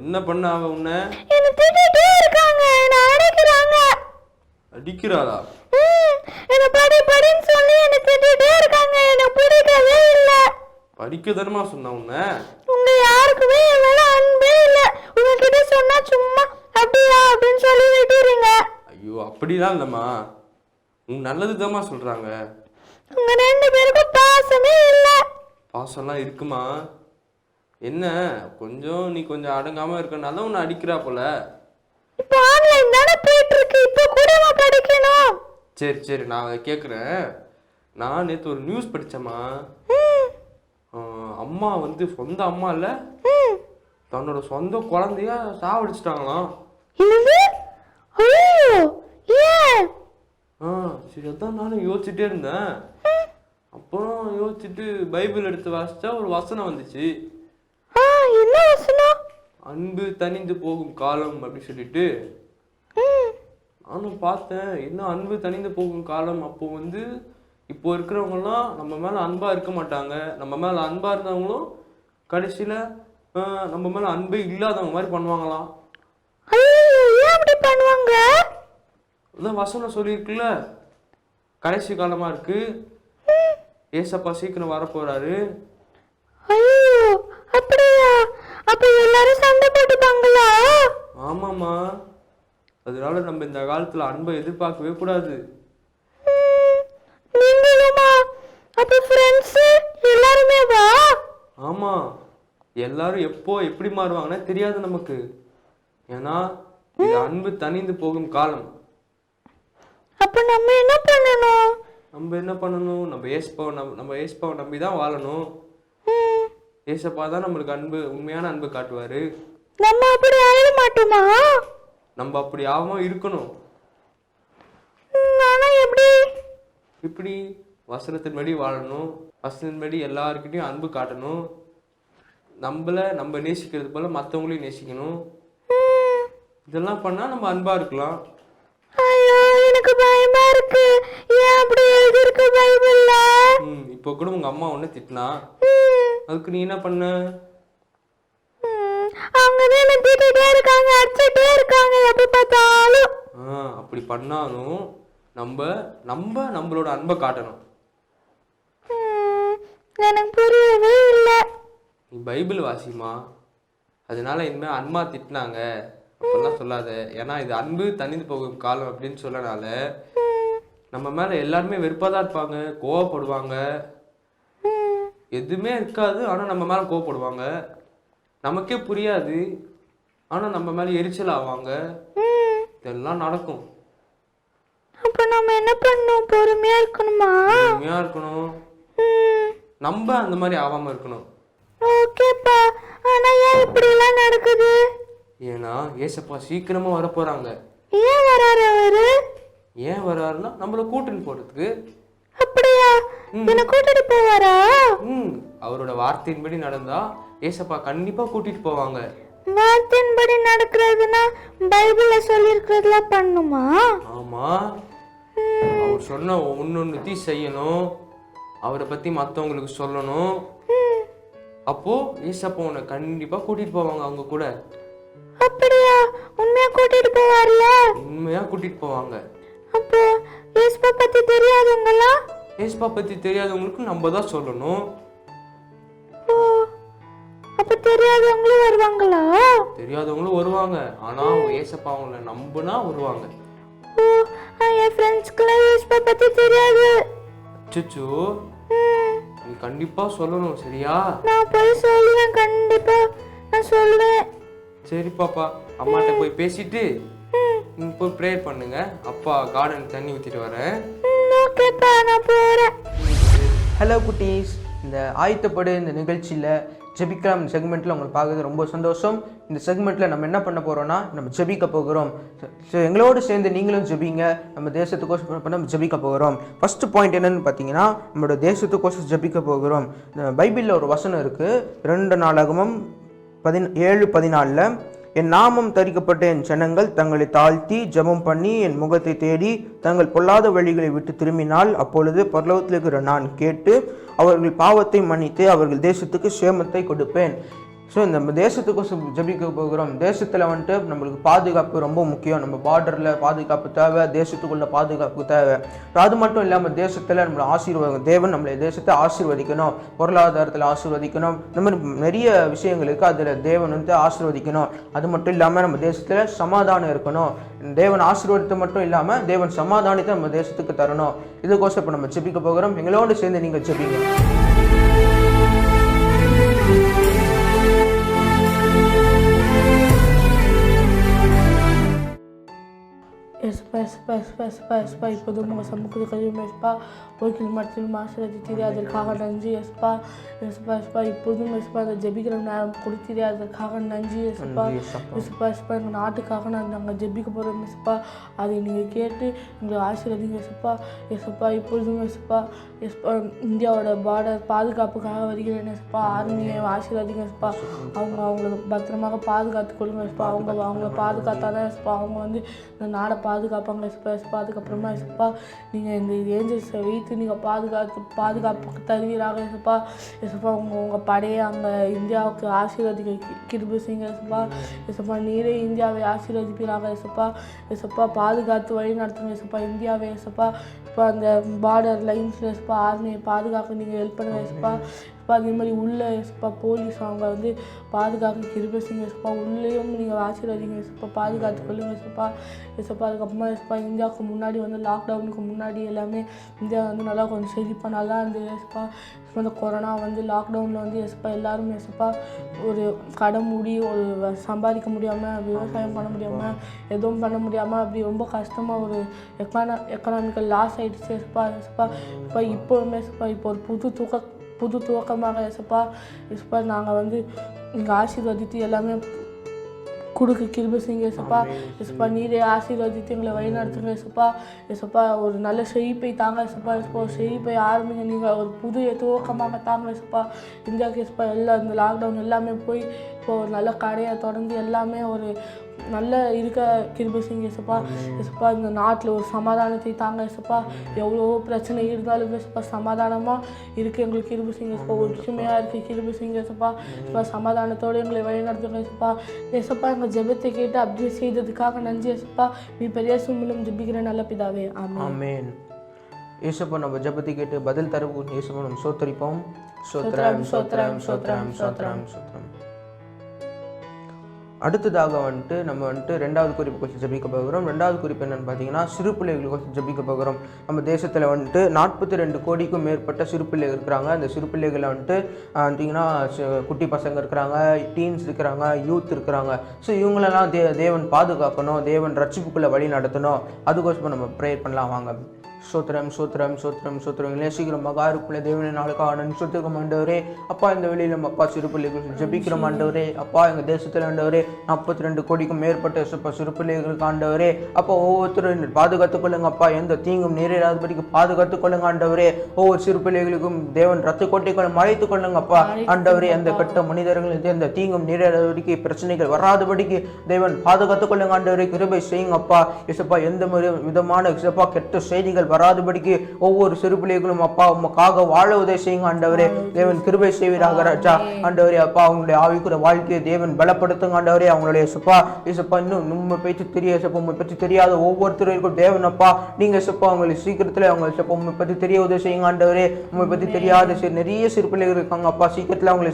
என்ன பண்ண அவ உன்ன? என்ன திட்டிட்டே இருக்காங்க, என்ன அடிக்குறாங்க. அடிக்கிறாளா? என்ன படின்னு சொல்லி என்ன திட்டிட்டே இருக்காங்க. எனக்கு பிடிக்கவே இல்ல. படிக்க தானமா சொன்ன உன்ன? உங்க யாருக்குமே என் மேல அன்பே இல்ல. உங்ககிட்ட சொன்னா சும்மா அப்படியா அப்படின்னு சொல்லி விட்டுறீங்க. ஐயோ, அப்படிலாம் இல்லம்மா, உங்க நல்லது தான்மா சொல்றாங்க. உங்க ரெண்டு பேருக்கும் பாசமே இல்ல. பாசம்லாம் இருக்குமா? என்ன நீ கொஞ்சம் அடங்காம இருக்கனால உன்னை அடிக்கிறா போல. இப்போ ஆன்லைன் தானே போயிட்டு இருக்கு, இப்போ கூடமா படிக்கணும்? சரி சரி, நான் அதை கேட்குறேன். நான் நேற்று ஒரு நியூஸ் படித்தேம்மா. அம்மா சொந்த அம்மா இல்லை, தன்னோட சொந்த குழந்தைய சாவடிச்சிட்டாங்களாம். சரி, அதான் நானும் யோசிச்சுட்டே இருந்தேன். அப்புறம் யோசிச்சுட்டு பைபிள் எடுத்து வாசிச்சா ஒரு வசனம் வந்துச்சு. என்ன வசனம்? அன்பு தணிந்து போகும் காலம் அப்படி சொல்லிட்டு நானும் பார்த்தேன். என்ன அன்பு தணிந்து போகும் காலம்? அப்போ இப்போ இருக்கிறவங்கலாம் நம்ம மேலே அன்பாக இருக்க மாட்டாங்க. நம்ம மேலே அன்பாக இருந்தவங்களும் கடைசியில் நம்ம மேலே அன்பே இல்லாதவங்க மாதிரி பண்ணுவாங்களாம். பண்ணுவாங்க அதான் வசனம் சொல்லியிருக்குல்ல, கடைசி காலமாக இருக்கு, ஏசப்பா சீக்கிரம் வரப்போறாரு. அப்படியா? அப்ப எல்லாரும் சண்டை போட்டுப்பாங்களா? ஆமாம்மா, அதனால நம்ம இந்த காலத்தில் அன்பை எதிர்பார்க்கவே கூடாது. ஆமா, எல்லாரும் எப்போ எப்படி மாறுவாங்கன்னா தெரியாது நமக்கு. ஏன்னா இது அன்பு தணிந்து போகும் காலம். அப்ப நம்ம என்ன பண்ணணும்? நம்ம ஏசப்பாவை நம்பி தான் வாழணும். ஏசப்பா தான் நம்மளுக்கு உண்மையான அன்பு காட்டுவாரு. நம்ம அப்படி ஆயிட மாட்டோமா? நம்ம அப்படி ஆகாம இருக்கணும். இப்படி வசனத்தின்படி வாழணும், வசனத்தின்படி எல்லாருக்கிட்டையும் அன்பு காட்டணும். நம்ம நேசிக்கிறது போல மற்றவங்களையும் நேசிக்கணும். இதெல்லாம் பண்ணா நம்ம அன்பா இருக்கலாம். ஐயோ, எனக்கு பயமா இருக்கு. ஏன் அப்படி எழுதிருக்கு பைபிள்ல? இப்போ கூட உங்க அம்மா ஒண்ணு திட்டினா, அதுக்கு நீ என்ன பண்ண? அவங்க என்ன திட்டிட்டே இருக்காங்க, அடிச்சிட்டே இருக்காங்க எப்ப பார்த்தாலும். அப்படி பண்ணாலும் நம்மளோட அன்பை காட்டணும். எனக்கு புரியவே இல்லை. நீ பைபிள் வாசிமா, அதனால இனிமே அம்மா திட்டினாங்க அப்படிலாம் சொல்லாத. ஏன்னா இது அன்பு தணிந்து போகும் காலம் அப்படின்னு சொல்லனால நம்ம மேல எல்லாருமே வெறுப்பாதான் இருப்பாங்க, கோவப்படுவாங்க. எதுவுமே இருக்காது, ஆனா நம்ம மேல கோவப்படுவாங்க. நமக்கே புரியாது. ஆனால் நம்ம மேலே எரிச்சல் ஆவாங்க. இதெல்லாம் நடக்கும். அப்ப நம்ம என்ன பண்ணணும்? பொறுமையா இருக்கணுமா? பொறுமையாக இருக்கணும். நம்ம அந்த மாதிரி ஆகாமல் இருக்கணும். ஓகேப்பா. ஆனா ஏன் இப்படி எல்லாம் நடக்குது? ஏன்னா ஏசப்பா சீக்கிரமாக வர போகிறாங்க. ஏன் வராரு அவரு? ஏன் வராருன்னா நம்மளை கூட்டின்னு போகிறதுக்கு. அப்படியா? என்ன கூட்டிட்டு போவாரா? அவரோட வார்த்தையின்படி நடந்தா ஏசப்பா கண்டிப்பாக கூட்டிட்டு போவாங்க. வார்த்தையின்படி நடக்கிறதுனா பைபிள்ல சொல்லி இருக்கிறதெல்லாம் பண்ணுமா? ஆமா, அவர் சொன்ன ஒன்னொன்னுத்தையும் செய்யணும். அவரை பத்தி மற்றவங்களுக்கு சொல்லணும். அப்போ ஏசப்பா உன்னை கண்டிப்பா கூட்டிட்டு போவாங்க அவங்க கூட. அப்படியா? உண்மையா கூட்டிட்டு போவார்ல? உண்மையா கூட்டிட்டு போவாங்க. அப்போ ஏசப்பா பத்தி தெரியாதவங்களா? ஏசப்பா பத்தி தெரியாதவங்களுக்கு நம்ம தான் சொல்லணும். ஓ, அப்ப தெரியாதவங்களும் வருவாங்களா? தெரியாதவங்களும் வருவாங்க. ஆனா ஏசப்பா அவங்கள நம்புனா வருவாங்க. ஓ, என் ஃப்ரெண்ட்ஸ்க்குலாம் ஏசப்பா பத்தி தெரியாது. அச்சச்சோ, நீ கண்டிப்பா சொல்லணும், சரியா? நான் போய் சொல்லுவேன், கண்டிப்பா நான் சொல்லுவேன். சரி பாப்பா, அம்மாட்ட போய் பேசிட்டு நீங்க போய் ப்ரேயர் பண்ணுங்க. அப்பா கார்டன் தண்ணி ஊற்றிட்டு வரேன். ஓகேப்பா, நான் போறேன். ஹலோ குட்டீஸ், இந்த ஆயத்தப்படு இந்த நிகழ்ச்சியில் ஜெபிக்கலாம் செக்மெண்ட்டில் உங்களை பார்க்குறது ரொம்ப சந்தோஷம். இந்த செக்மெண்ட்டில் நம்ம என்ன பண்ண போகிறோம்னா நம்ம ஜெபிக்க போகிறோம். ஸோ எங்களோடு சேர்ந்து நீங்களும் ஜெபிங்க. நம்ம தேசத்துக்கோசம் நம்ம ஜெபிக்க போகிறோம். ஃபஸ்ட்டு பாயிண்ட் என்னென்னு பார்த்தீங்கன்னா, நம்மளோட தேசத்துக்கோசம் ஜெபிக்க போகிறோம். பைபிளில் ஒரு வசனம் இருக்குது, 2 நாளாகமம் 7:14. என் நாமம் தரிக்கப்பட்ட என் ஜனங்கள் தங்களை தாழ்த்தி ஜெபம் பண்ணி என் முகத்தை தேடி தங்கள் பொல்லாத வழிகளை விட்டு திரும்பினால் அப்பொழுது பரலோகத்தில் இருக்கிற நான் கேட்டு அவர்கள் பாவத்தை மன்னித்து அவர்கள் தேசத்துக்கு சேமத்தை கொடுப்பேன். ஸோ நம்ம தேசத்துக்கு ஜெபிக்க போகிறோம். தேசத்தில் வந்துட்டு நம்மளுக்கு பாதுகாப்பு ரொம்ப முக்கியம். நம்ம பார்டரில் பாதுகாப்பு தேவை, தேசத்துக்குள்ள பாதுகாப்பு தேவை. அது மட்டும் இல்லாமல் தேசத்தில் நம்மளை ஆசீர்வாதம், தேவன் நம்மளை தேசத்தை ஆசீர்வதிக்கணும், பொருளாதாரத்தில் ஆசீர்வதிக்கணும். இந்த மாதிரி நிறைய விஷயங்களுக்கு அதில் தேவன் வந்து ஆசீர்வதிக்கணும். அது மட்டும் இல்லாமல் நம்ம தேசத்தில் சமாதானம் இருக்கணும். தேவன் ஆசீர்வாதத்தை மட்டும் இல்லாமல் தேவன் சமாதானத்தை நம்ம தேசத்துக்கு தரணும். இதுக்கோசம் இப்போ நம்ம ஜெபிக்க போகிறோம். எங்களோடு சேர்ந்து நீங்கள் ஜெபிங்க. எஸ்பா இப்போதும் உங்கள் சமூகத்தை கழிவு எஸ்பா போக்கில் மற்றும் ஆசீர்வதித்தீரே அதற்காக நன்றி எஸ்பா. இப்போதும் எஸ்பா அந்த ஜெபிக்கிற நேரம் கொடுத்தீரே அதற்காக நன்றி எஸ்பா. எங்கள் நாட்டுக்காக நாங்கள் ஜெபிக்க போகிறோம் எஸ்பா. அதை நீங்கள் கேட்டு எங்களை ஆசீர்வதிங்க எஸ்பா. இப்பொழுதும் எஸ்பா இந்தியாவோட பார்டர் பாதுகாப்புக்காக வருகிறேன் எஸ்பா. ஆர்மியை ஆசீர்வதிங்க எஸ்பா. அவங்கள பத்திரமாக பாதுகாத்து கொள்ளுங்க எஸ்பா. அவங்கள பாதுகாத்தாதான் எஸ்பா அவங்க வந்து இந்த நாடை பாதுகாப்பாங்க எஸ்பா. அதுக்கப்புறமா எஸ்பா நீங்கள் இந்த ஏஞ்சல்ஸை வைத்து நீங்கள் பாதுகாப்புக்கு தருவீராக எஸ்பா. உங்கள் படையை அங்கே இந்தியாவுக்கு ஆசீர்வதிக்க கிருபை செய்யுங்க எஸ்பா. நீரே இந்தியாவை ஆசீர்வதிப்பீராக எஸ்பா. பாதுகாத்து வழி நடத்துங்க எஸ்பா இந்தியாவை எஸ்பா. இப்போ அந்த பார்டர் லைன்ஸில் எஸ்பா ஆர்மியை பாதுகாக்க நீங்கள் ஹெல்ப் பண்ணுங்க எஸ்பா. அதே மாதிரி உள்ள எஸ்பா போலீஸ் அவங்க வந்து பாதுகாக்க கிருபை செய்யுங்க எஸ்பா. உள்ளேயும் நீங்கள் ஆசீர்வதிங்க எஸ்பா, பாதுகாத்து கொள்ளுங்க எஸ்பா. அதுக்கப்புறமா எஸ்பா இந்தியாவுக்கு முன்னாடி வந்து லாக்டவுனுக்கு முன்னாடி எல்லாமே இந்தியா வந்து நல்லா கொஞ்சம் செழிப்பாக நல்லா இருந்தது எஸ்பா. இந்த கொரோனா வந்து லாக்டவுனில் வந்து எஸ்பா எல்லாரும் எஸ்பா ஒரு கடை மூடி ஒரு சம்பாதிக்க முடியாமல், விவசாயம் பண்ண முடியாமல், எதுவும் பண்ண முடியாமல் அப்படி ரொம்ப கஷ்டமாக ஒரு எக்கனாமிக்கல் லாஸ் ஆகிடுச்சு எஸ்பா. இப்போவுமே எஸ்பா இப்போ ஒரு புது துவக்கமாக எஸ்பா நாங்கள் வந்து இங்கே ஆசீர்வதித்து எல்லாமே கொடுக்க கிருபை செய்யுங்க எஸ்பா. நீரே ஆசீர்வதித்து எங்களை வழிநடத்துங்க எஸ்பா. ஒரு நல்ல செழிப்பை தாங்க எஸ்பா. ஒரு செழிப்பை ஆரம்பிங்க நீங்கள், ஒரு புது துவக்கமாக தாங்க எஸ்பா இந்தியாவுக்கு எஸ்பா. எல்லாம் இந்த லாக்டவுன் எல்லாமே போய் இப்போ ஒரு நல்ல கடையை தொடர்ந்து எல்லாமே ஒரு நல்ல இருக்க கிருபை செய்யுங்க எஸ்பா. இந்த நாட்டில் ஒரு சமாதானத்தை தாங்க எஸ்பா. எவ்வளோ பிரச்சனை இருந்தாலும் எஸ்பா சமாதானமாக இருக்க எங்களுக்கு கிருபை செய்யுங்க எஸ்பா. ஒற்றுமையாக இருக்க கிருபை செய்யுங்க எஸ்பா. சமாதானத்தோடு எங்களை வழிநடத்துங்க எஸ்பா. எங்கள் ஜெபத்தை கேட்டு அப்படியே செய்ததுக்காக நன்றி எஸ்பா. நீ பெரிய மூலம் ஜெபிக்கிற நல்ல பிதாவே, ஆமென். ஏசப்பா நம்ம ஜெபத்தை கேட்டு பதில் தருவோம். ஏசப்பா நம்ம சோத்தரிப்போம். சோத்ரம் சோத்ரம் சோத்ரம் சோத்ரம் சோத்ரம். அடுத்ததாக வந்துட்டு நம்ம வந்துட்டு ரெண்டாவது குறிப்பு குறித்து ஜெபிக்க போகிறோம். ரெண்டாவது குறிப்பு என்னென்னு பார்த்தீங்கன்னா சிறு பிள்ளைகள் குறித்து ஜெபிக்க போகிறோம். நம்ம தேசத்தில் வந்துட்டு 42 கோடிக்கும் மேற்பட்ட சிறு பிள்ளைகள் இருக்கிறாங்க. அந்த சிறு பிள்ளைகளை வந்துட்டு பார்த்தீங்கன்னா குட்டி பசங்க இருக்கிறாங்க, டீன்ஸ் இருக்கிறாங்க, யூத் இருக்கிறாங்க. ஸோ இவங்களெல்லாம் தேவன் பாதுகாக்கணும், தேவன் ரட்சிப்புக்குள்ளே வழி நடத்தணும். அதுக்கோசம் நம்ம ப்ரேயர் பண்ணலாம். வாங்க. சோத்திரம் சோத்திரம் சோத்திரம் சோத்திரம் நேசிக்கிற மகா இருக்குள்ள தேவனை நாளுக்காக சொத்துக்கம் ஆண்டவரே. அப்பா இந்த வெளியில் நம்ம அப்பா சிறு பிள்ளைகள் ஜெபிக்கிறோம் ஆண்டவரே. அப்பா எங்கள் தேசத்தில் ஆண்டவரே 42 கோடிக்கும் மேற்பட்ட சிறு பிள்ளைகளுக்கு ஆண்டவரே. அப்பா ஒவ்வொருத்தரும் பாதுகாத்துக் கொள்ளுங்க அப்பா. எந்த தீங்கும் நேரிடாதபடிக்கு பாதுகாத்துக் கொள்ளுங்க ஆண்டவரே. ஒவ்வொரு சிறு பிள்ளைகளுக்கும் தேவன் ரத்த கோட்டைகளை மறைத்துக் கொள்ளுங்க அப்பா ஆண்டவரே. அந்த கட்ட மனிதர்களுக்கு எந்த தீங்கும் நேரிடாதபடிக்கு பிரச்சனைகள் வராதபடிக்கு தேவன் பாதுகாத்துக் கொள்ளுங்க ஆண்டவரே. கிருபை செய்யுங்க அப்பா. இசப்பா எந்த விதமான இசப்பா கெட்ட செய்திகள் வராதபடிக்கு ஒவ்வொரு சிறு பிள்ளைகளும் அப்பா உமக்காக வாழ உதவி செய்யுங்க ஆண்டவரே. தேவன் கிருபை செய்வீராக ராஜா ஆண்டவரே. அப்பா அவங்களுடைய ஆவிக்குரிய வாழ்க்கையை தேவன் பலப்படுத்துங்க ஆண்டவரே. அவங்களுடைய சப்பா இசப்பா இன்னும் உண்மை பற்றி உண்மை பற்றி தெரியாத ஒவ்வொருத்தருக்கும் தேவன் அப்பா நீங்க சப்பா அவங்களை சீக்கிரத்தில் அவங்க சப்பா உண்மை பற்றி தெரிய உதவி செய்யுங்க ஆண்டவரே. உண்மை பற்றி தெரியாத நிறைய சிறு பிள்ளைகள் இருக்காங்க அப்பா. சீக்கிரத்தில் அவங்களை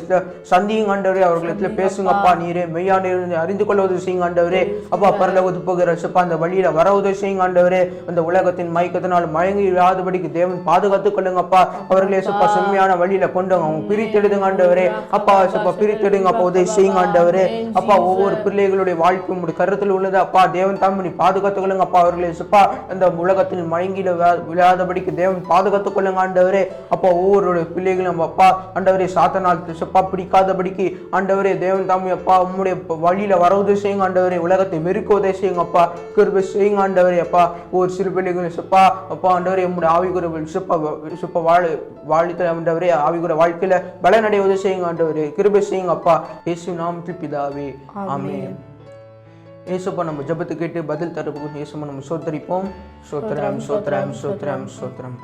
சந்தியுங்க ஆண்டவரே. அவர்களிடத்துல பேசுங்க அப்பா. நீரே மெய்யான அறிந்து கொள்ள உதவி செய்யுங்க ஆண்டவரே. அப்பா பரலோகத்துக்கு போகிற சப்பா அந்த வழியில வர உதவி செய்யுங்க ஆண்டவரே. அந்த உலகத்தின் மயக்கத்தினால் மயங்கி விடாதபடிக்கு தேவன் பாதுகாத்துக் கொள்ளுங்கப்பா. அவர்களே சப்பா செம்மையான வழியில கொண்டு அவங்க பிரித்தெடுங்க ஆண்டவரே. அப்பா சப்பா பிரித்தெடுங்க அப்பா. உதவி செய்யுங்க ஆண்டவரே. அப்பா ஒவ்வொரு பிள்ளைகளுடைய வாழ்க்கை உங்களுடைய கருத்தில் உள்ளது அப்பா. தேவன் தாம்பி பாதுகாத்துக் கொள்ளுங்க அப்பா. அவர்களே சப்பா அந்த உலகத்தில் மயங்கிட விழாதபடிக்கு தேவன் பாதுகாத்துக் கொள்ளுங்க ஆண்டவரே. அப்பா ஒவ்வொரு பிள்ளைகளும் அப்பா ஆண்டவரே சாத்தனால் சப்பா பிடிக்காதபடிக்கு ஆண்டவரே தேவன் தாம்பி அப்பா உங்களுடைய வழியில வர உதவி செய்யுங்க ஆண்டவரே. உலகத்தை வெறுக்க உதவி செய்யுங்க அப்பா. கிருபை செய்யுங்க ஆண்டவரே. அப்பா ஒவ்வொரு சிறு பிள்ளைகளும் சப்பா அப்பா ஆண்டவரே உங்களுடைய ஆவிக்குரிய சுப்ப வாழ்க்கை ஆண்டவரே ஆவிக்குரிய வாழ்க்கையில பலனடைய உதவி செய்யுங்க ஆண்டவரே. கிருபை செய்யுங்க அப்பா. இயேசு நாமத்தில் பிதாவே ஆமென். இயேசுப்பா நம்ம ஜெபத்தை கேட்டு பதில் தரப்புக்கு இயேசுப்பா நம்ம சோத்தரிப்போம். சோத்திரம் சோத்திரம் சோத்திரம் சோத்திரம்.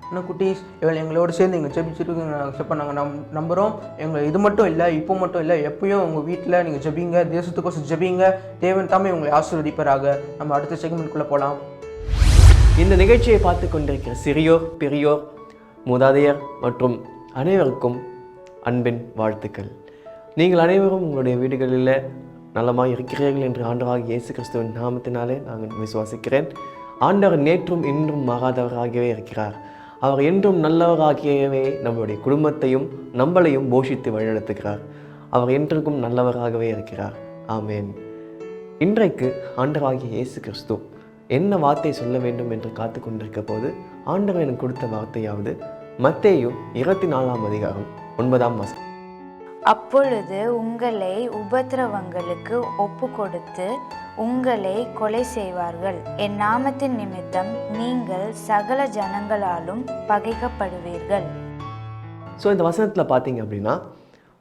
இன்னும் குட்டீஸ் எங்களோட சேர்ந்து எங்கள் ஜெபிச்சிருக்கீங்க நாங்கள் நம்புகிறோம். எங்களை இது மட்டும் இல்லை, இப்போ மட்டும் இல்லை, எப்பயும் உங்கள் வீட்டில் நீங்கள் ஜெபிங்க, தேசத்துக்கோசம் ஜெபிங்க. தேவன் தாமே உங்களை ஆசீர்வதிப்பாராக. நம்ம அடுத்த செக்மெண்ட்குள்ளே போகலாம். இந்த நிகழ்ச்சியை பார்த்து கொண்டிருக்கிற சிறியோர், பெரியோர், மூதாதையர் மற்றும் அனைவருக்கும் அன்பின் வாழ்த்துக்கள். நீங்கள் அனைவரும் உங்களுடைய வீடுகளில் நலமாக இருக்கிறீர்கள் என்று ஆண்டவராகிய இயேசு கிறிஸ்துவின் நாமத்தினாலே நாங்கள் விசுவாசிக்கிறேன். ஆண்டவர் நேற்றும் இன்றும் மாறாதவராகவே இருக்கிறார். அவர் என்றும் நல்லவராகியவே நம்முடைய குடும்பத்தையும் நம்மளையும் போஷித்து வழிநடத்துகிறார். அவர் என்றுக்கும் நல்லவராகவே இருக்கிறார். ஆமேன். இன்றைக்கு ஆண்டவராகிய இயேசு கிறிஸ்து என்ன வார்த்தை சொல்ல வேண்டும் என்று காத்து கொண்டிருக்க போது ஆண்டவர் எனக்கு கொடுத்த வார்த்தையாவது மத்தேயு 24ஆம் அதிகாரம் 9ஆம் வசனம். அப்பொழுது உங்களை உபத்திரவங்களுக்கு ஒப்பு கொடுத்து உங்களை கொலை செய்வார்கள். என் நாமத்தின் நிமித்தம் நீங்கள் சகல ஜனங்களாலும் பகைக்கப்படுவீர்கள். ஸோ இந்த வசனத்தில் பார்த்தீங்க அப்படின்னா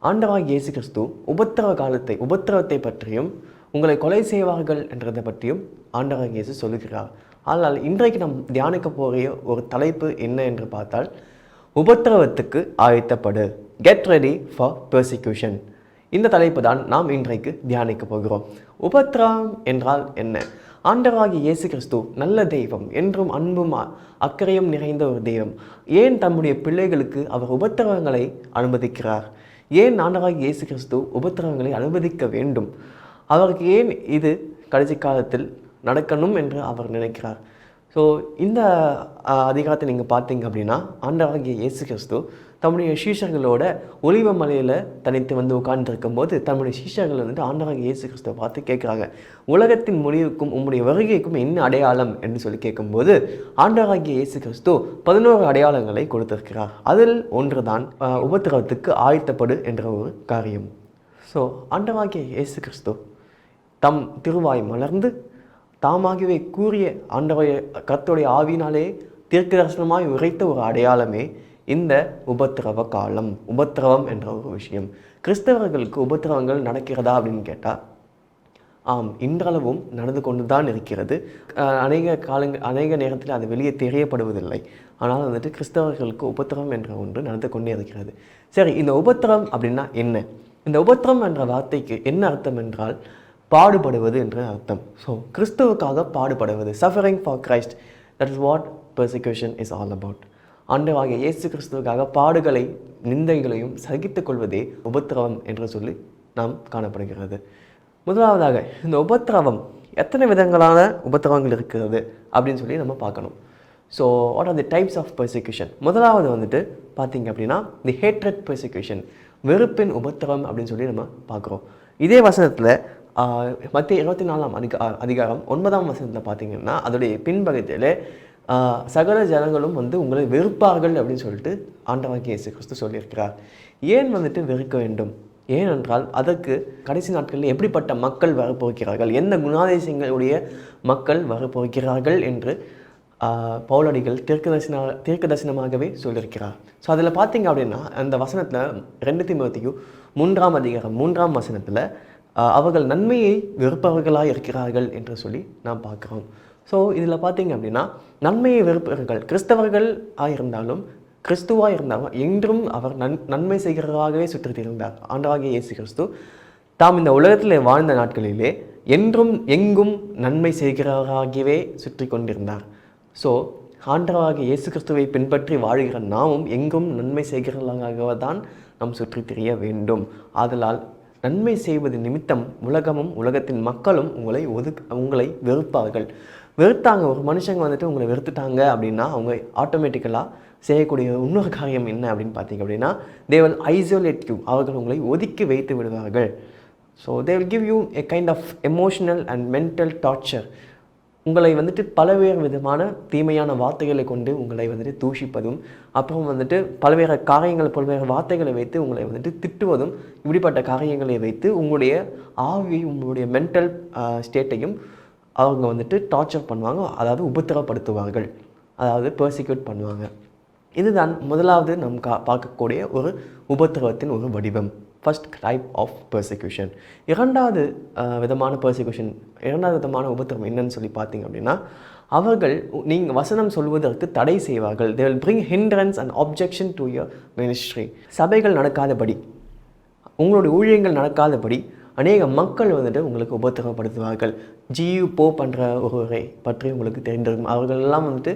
ஆண்டவராகிய இயேசு கிறிஸ்து உபத்திரவத்தை பற்றியும் உங்களை கொலை செய்வார்கள் என்றதை பற்றியும் ஆண்டவராகிய இயேசு சொல்லுகிறார். ஆனால் இன்றைக்கு நாம் தியானிக்க போகிற ஒரு தலைப்பு என்ன என்று பார்த்தால் உபத்திரவத்துக்கு ஆயத்தப்படு. Get ready for persecution. இந்த தலைப்பு தான் நாம் இன்றைக்கு தியானிக்க போகிறோம். உபத்திரவம் என்றால் என்ன? ஆண்டவராகிய இயேசு கிறிஸ்து நல்ல தெய்வம், என்றும் அன்பும் அக்கறையும் நிறைந்த ஒரு தெய்வம். ஏன் தம்முடைய பிள்ளைகளுக்கு அவர் உபத்திரவங்களை அனுமதிக்கிறார்? ஏன் ஆண்டவராகிய இயேசு கிறிஸ்து உபத்திரவங்களை அனுமதிக்க வேண்டும்? அவருக்கு ஏன் இது கடைசி காலத்தில் நடக்கணும் என்று அவர் நினைக்கிறார்? ஸோ இந்த அதிகாரத்தை நீங்கள் பார்த்தீங்க அப்படின்னா ஆண்டவராகிய இயேசு கிறிஸ்து தம்முடைய சீஷர்களோட ஒலிவ மலையில் தனித்து வந்து உட்கார்ந்துருக்கும் போது தம்முடைய சீஷர்கள் வந்துட்டு ஆண்டவராகிய இயேசு கிறிஸ்துவை பார்த்து கேட்குறாங்க, உலகத்தின் முடிவுக்கும் உம்முடைய வருகைக்கும் என்ன அடையாளம் என்று சொல்லி கேட்கும்போது ஆண்டவராகிய இயேசு கிறிஸ்து 11 அடையாளங்களை கொடுத்திருக்கிறார். அதில் ஒன்று தான் உபத்திரவத்துக்கு ஆயத்தப்படு என்ற ஒரு காரியம். ஸோ ஆண்டவராகிய இயேசு கிறிஸ்து தம் திருவாய் மலர்ந்து தாமாகவே கூறிய ஆண்டவருடைய கர்த்தருடைய ஆவியினாலே தீர்க்கதரிசனமாய் உரைத்த ஒரு அடையாளமே இந்த உபத்திரவ காலம், உபத்திரவம் என்ற ஒரு விஷயம். கிறிஸ்தவர்களுக்கு உபத்திரவங்கள் நடக்கிறதா அப்படின்னு கேட்டால் ஆம், இன்றளவும் நடந்து கொண்டு தான் இருக்கிறது. அநேக நேரத்தில் அது வெளியே தெரியப்படுவதில்லை. ஆனால் வந்துட்டு கிறிஸ்தவர்களுக்கு உபத்திரவம் என்ற ஒன்று நடந்து கொண்டே இருக்கிறது. சரி, இந்த உபத்திரவம் அப்படின்னா என்ன? இந்த உபத்திரவம் என்ற வார்த்தைக்கு என்ன அர்த்தம் என்றால் பாடுபடுவது என்ற அர்த்தம். ஸோ கிறிஸ்துவுக்காக பாடுபடுவது, suffering for Christ, that is what persecution is all about. ஆண்டவராகிய இயேசு கிறிஸ்துவுக்காக பாடுகளை நிந்தைகளையும் சகித்து கொள்வதே உபத்திரவம் என்று சொல்லி நாம் காணப்படுகிறது. முதலாவதாக இந்த உபத்திரவம் எத்தனை விதங்களான உபத்திரவங்கள் இருக்கிறது அப்படின்னு சொல்லி நம்ம பார்க்கணும். So what are the types of persecution? முதலாவது வந்துட்டு பார்த்தீங்க அப்படின்னா தி ஹேட்ரட் பெர்சிக்யூஷன், வெறுப்பின் உபத்திரவம் அப்படின்னு சொல்லி நம்ம பார்க்குறோம். இதே வசனத்தில் மத்திய 24ஆம் அதிகாரம் 9ஆம் வசனத்தில் பார்த்தீங்கன்னா அதோடைய பின்பகுதியில் சகல ஜனங்களும் வந்து உங்களை வெறுப்பார்கள் அப்படின்னு சொல்லிட்டு ஆண்டவராகிய இயேசு கிறிஸ்து சொல்லியிருக்கிறார். ஏன் வந்துட்டு வெறுக்க வேண்டும்? ஏனென்றால் அதற்கு கடைசி நாட்களில் எப்படிப்பட்ட மக்கள் வரப்போகிறார்கள், எந்த குணாதிசயங்களுடைய மக்கள் வரப்போகிறார்கள் என்று பவுலடிகள் தீர்க்க தரிசனமாகவே சொல்லியிருக்கிறார். ஸோ அதில் பார்த்தீங்க அப்படின்னா அந்த வசனத்தில் 2 தீமோத்தேயு 3ஆம் அதிகாரம் 3ஆம் வசனத்தில் அவர்கள் நன்மையை வெறுப்பவர்களாக இருக்கிறார்கள் என்று சொல்லி நாம் பார்க்குறோம். ஸோ இதில் பார்த்தீங்க அப்படின்னா நன்மையை வெறுப்பவர்கள் கிறிஸ்தவர்களாக இருந்தாலும் கிறிஸ்துவாக இருந்தாலும் என்றும் அவர் நன்மை செய்கிறவராகவே சுற்றித் இருந்தார். ஆண்டவராகிய இயேசு கிறிஸ்து தாம் இந்த உலகத்தில் வாழ்ந்த நாட்களிலே என்றும் எங்கும் நன்மை செய்கிறவராகவே சுற்றி கொண்டிருந்தார். ஸோ ஆண்டவராகிய இயேசு கிறிஸ்துவை பின்பற்றி வாழ்கிற நாமும் எங்கும் நன்மை செய்கிறவர்களாக தான் நாம் சுற்றி திரிய வேண்டும். ஆதலால் நன்மை செய்வது நிமித்தம் உலகமும் உலகத்தின் மக்களும் உங்களை வெறுப்பார்கள். வெறுத்தாங்க, ஒரு மனுஷங்க வந்துட்டு உங்களை வெறுத்துட்டாங்க அப்படின்னா அவங்க ஆட்டோமேட்டிக்கலாக செய்யக்கூடிய இன்னொரு காரியம் என்ன அப்படின்னு பார்த்தீங்க அப்படின்னா they will isolate you, அவர்கள் உங்களை ஒதுக்கி வைத்து விடுவார்கள். So they will give you a kind of emotional and mental torture. உங்களை வந்துட்டு பலவேறு விதமான தீமையான வார்த்தைகளை கொண்டு உங்களை வந்துட்டு தூஷிப்பதும், அப்புறம் வந்துட்டு பல்வேறு காரியங்கள் பல்வேறு வார்த்தைகளை வைத்து உங்களை வந்துட்டு திட்டுவதும், இப்படிப்பட்ட காரியங்களை வைத்து உங்களுடைய ஆவி உங்களுடைய மென்டல் ஸ்டேட்டையும் அவங்க வந்துட்டு டார்ச்சர் பண்ணுவாங்க, அதாவது உபத்திரப்படுத்துவார்கள், அதாவது பெர்சிக்யூட் பண்ணுவாங்க. இதுதான் முதலாவது நம் பார்க்கக்கூடிய ஒரு உபத்திரவத்தின் ஒரு வடிவம், ஃபர்ஸ்ட் டைப் ஆஃப் பெர்சிக்யூஷன். இரண்டாவது விதமான பெர்சிக்யூஷன், இரண்டாவது விதமான உபத்திரவம் என்னன்னு சொல்லி பார்த்தீங்க அப்படின்னா அவர்கள் நீங்கள் வசனம் சொல்வதற்கு தடை செய்வார்கள். they will bring hindrance and objection to your ministry. சபைகள் நடக்காதபடி, உங்களுடைய ஊழியங்கள் நடக்காதபடி அநேக மக்கள் வந்துட்டு உங்களுக்கு உபத்திரவப்படுத்துவார்கள். ஜியு போ பண்ணுற ஒருவரை பற்றி உங்களுக்கு தெரிந்திருக்கும். அவர்களெல்லாம் வந்துட்டு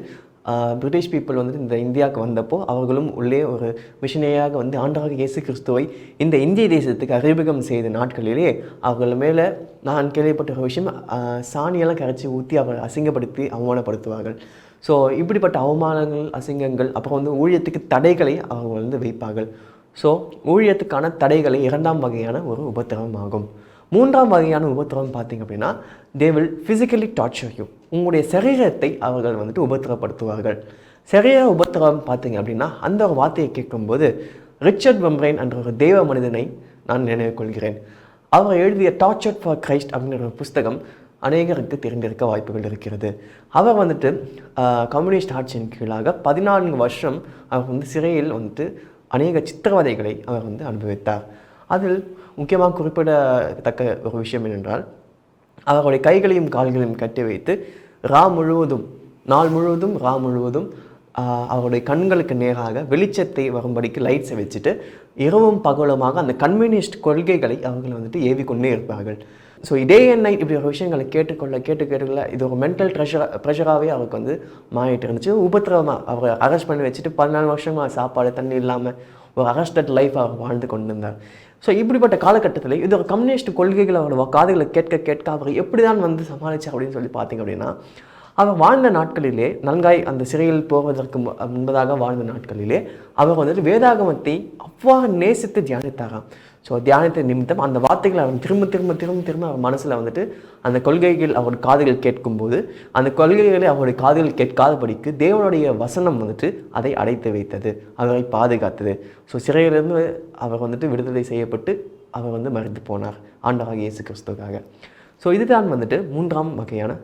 பிரிட்டிஷ் பீப்புள் வந்துட்டு இந்த இந்தியாவுக்கு வந்தப்போ அவர்களும் உள்ளே ஒரு மிஷனரியாக வந்து ஆண்டவராகிய இயேசு கிறிஸ்துவை இந்த இந்திய தேசத்துக்கு அறிமுகம் செய்த நாட்களிலே அவர்கள் மேலே நான் கேள்விப்பட்ட ஒரு விஷயம், சாணியெல்லாம் கரைச்சி ஊற்றி அவரை அசிங்கப்படுத்தி அவமானப்படுத்துவார்கள். ஸோ இப்படிப்பட்ட அவமானங்கள் அசிங்கங்கள் அப்புறம் வந்து ஊழியத்துக்கு தடைகளை அவர்கள் வந்து வைப்பார்கள். ஸோ ஊழியத்துக்கான தடைகளை இரண்டாம் வகையான ஒரு உபத்திரவம் ஆகும். மூன்றாம் வகையான உபத்திரவம் பார்த்திங்க அப்படின்னா they will physically torture you. உங்களுடைய சரீரத்தை அவர்கள் வந்துட்டு உபத்திரப்படுத்துவார்கள். சரீர உபத்திரவம் பார்த்திங்க அப்படின்னா அந்த ஒரு வார்த்தையை கேட்கும்போது ரிச்சர்ட் வெம்ப்ரைன் என்ற ஒரு தெய்வ மனிதனை நான் நினைவு கொள்கிறேன். அவர் எழுதிய டார்ச்சர்ட் ஃபார் கிரைஸ்ட் அப்படின்ற ஒரு புஸ்தகம் அநேகருக்கு தெரிந்திருக்க வாய்ப்புகள் இருக்கிறது. அவர் வந்துட்டு கம்யூனிஸ்ட் ஆட்சியின் கீழாக 14 வருஷம் அவர் வந்து சிறையில் வந்துட்டு அநேக சித்திரவதைகளை அவர் வந்து அனுபவித்தார். அதில் முக்கியமாக குறிப்பிடத்தக்க ஒரு விஷயம் என்னென்றால் அவருடைய கைகளையும் கால்களையும் கட்டி வைத்து நாள் முழுவதும் அவருடைய கண்களுக்கு நேராக வெளிச்சத்தை வரும்படிக்கு லைட்ஸை வச்சுட்டு இரவும் பகலுமாக அந்த கம்யூனிஸ்ட் கொள்கைகளை அவர்கள் வந்துட்டு ஏவிக்கொண்டே இருப்பார்கள். ஸோ டே அண்ட் நைட் இப்படி ஒரு விஷயங்களை கேட்டுக்கொள்ள இது ஒரு மென்டல் ப்ரெஷராகவே அவருக்கு வந்து மாறிட்டு இருந்துச்சு. உபத்திரவமாக அவர் அரெஸ்ட் பண்ணி வச்சுட்டு 14 வருஷமாக சாப்பாடு தண்ணி இல்லாமல் ஒரு அரெஸ்டட் லைஃப் அவர் வாழ்ந்து கொண்டு இருந்தார். ஸோ இப்படிப்பட்ட காலகட்டத்தில் இது ஒரு கம்யூனிஸ்ட் கொள்கைகளை அவரோட காதுகளை கேட்க அவர் எப்படி தான் வந்து சமாளித்தார் அப்படின்னு சொல்லி பார்த்தீங்க அப்படின்னா அவர் வாழ்ந்த நாட்களிலே நன்காய் அந்த சிறையில் போவதற்கு முன்பதாக வாழ்ந்த நாட்களிலே அவர் வந்துட்டு வேதாகமத்தை அவ்வாறு நேசித்து தியானித்தாராம். ஸோ தியானத்தின் நிமித்தம் அந்த வார்த்தைகளை அவர் திரும்ப அவர் மனசில் வந்துட்டு அந்த கொள்கைகள் அவர் காதுகள் கேட்கும்போது அந்த கொள்கைகளை அவருடைய காதுகள் கேட்காதபடிக்கு தேவனுடைய வசனம் வந்துட்டு அதை அடைத்து வைத்தது, அவரை பாதுகாத்தது. ஸோ சிறையிலிருந்து அவர் வந்துட்டு விடுதலை செய்யப்பட்டு அவர் வந்து மறைந்து போனார் ஆண்டவராகிய இயேசு கிறிஸ்துவுக்காக. ஸோ இதுதான் வந்துட்டு மூன்றாம் வகையான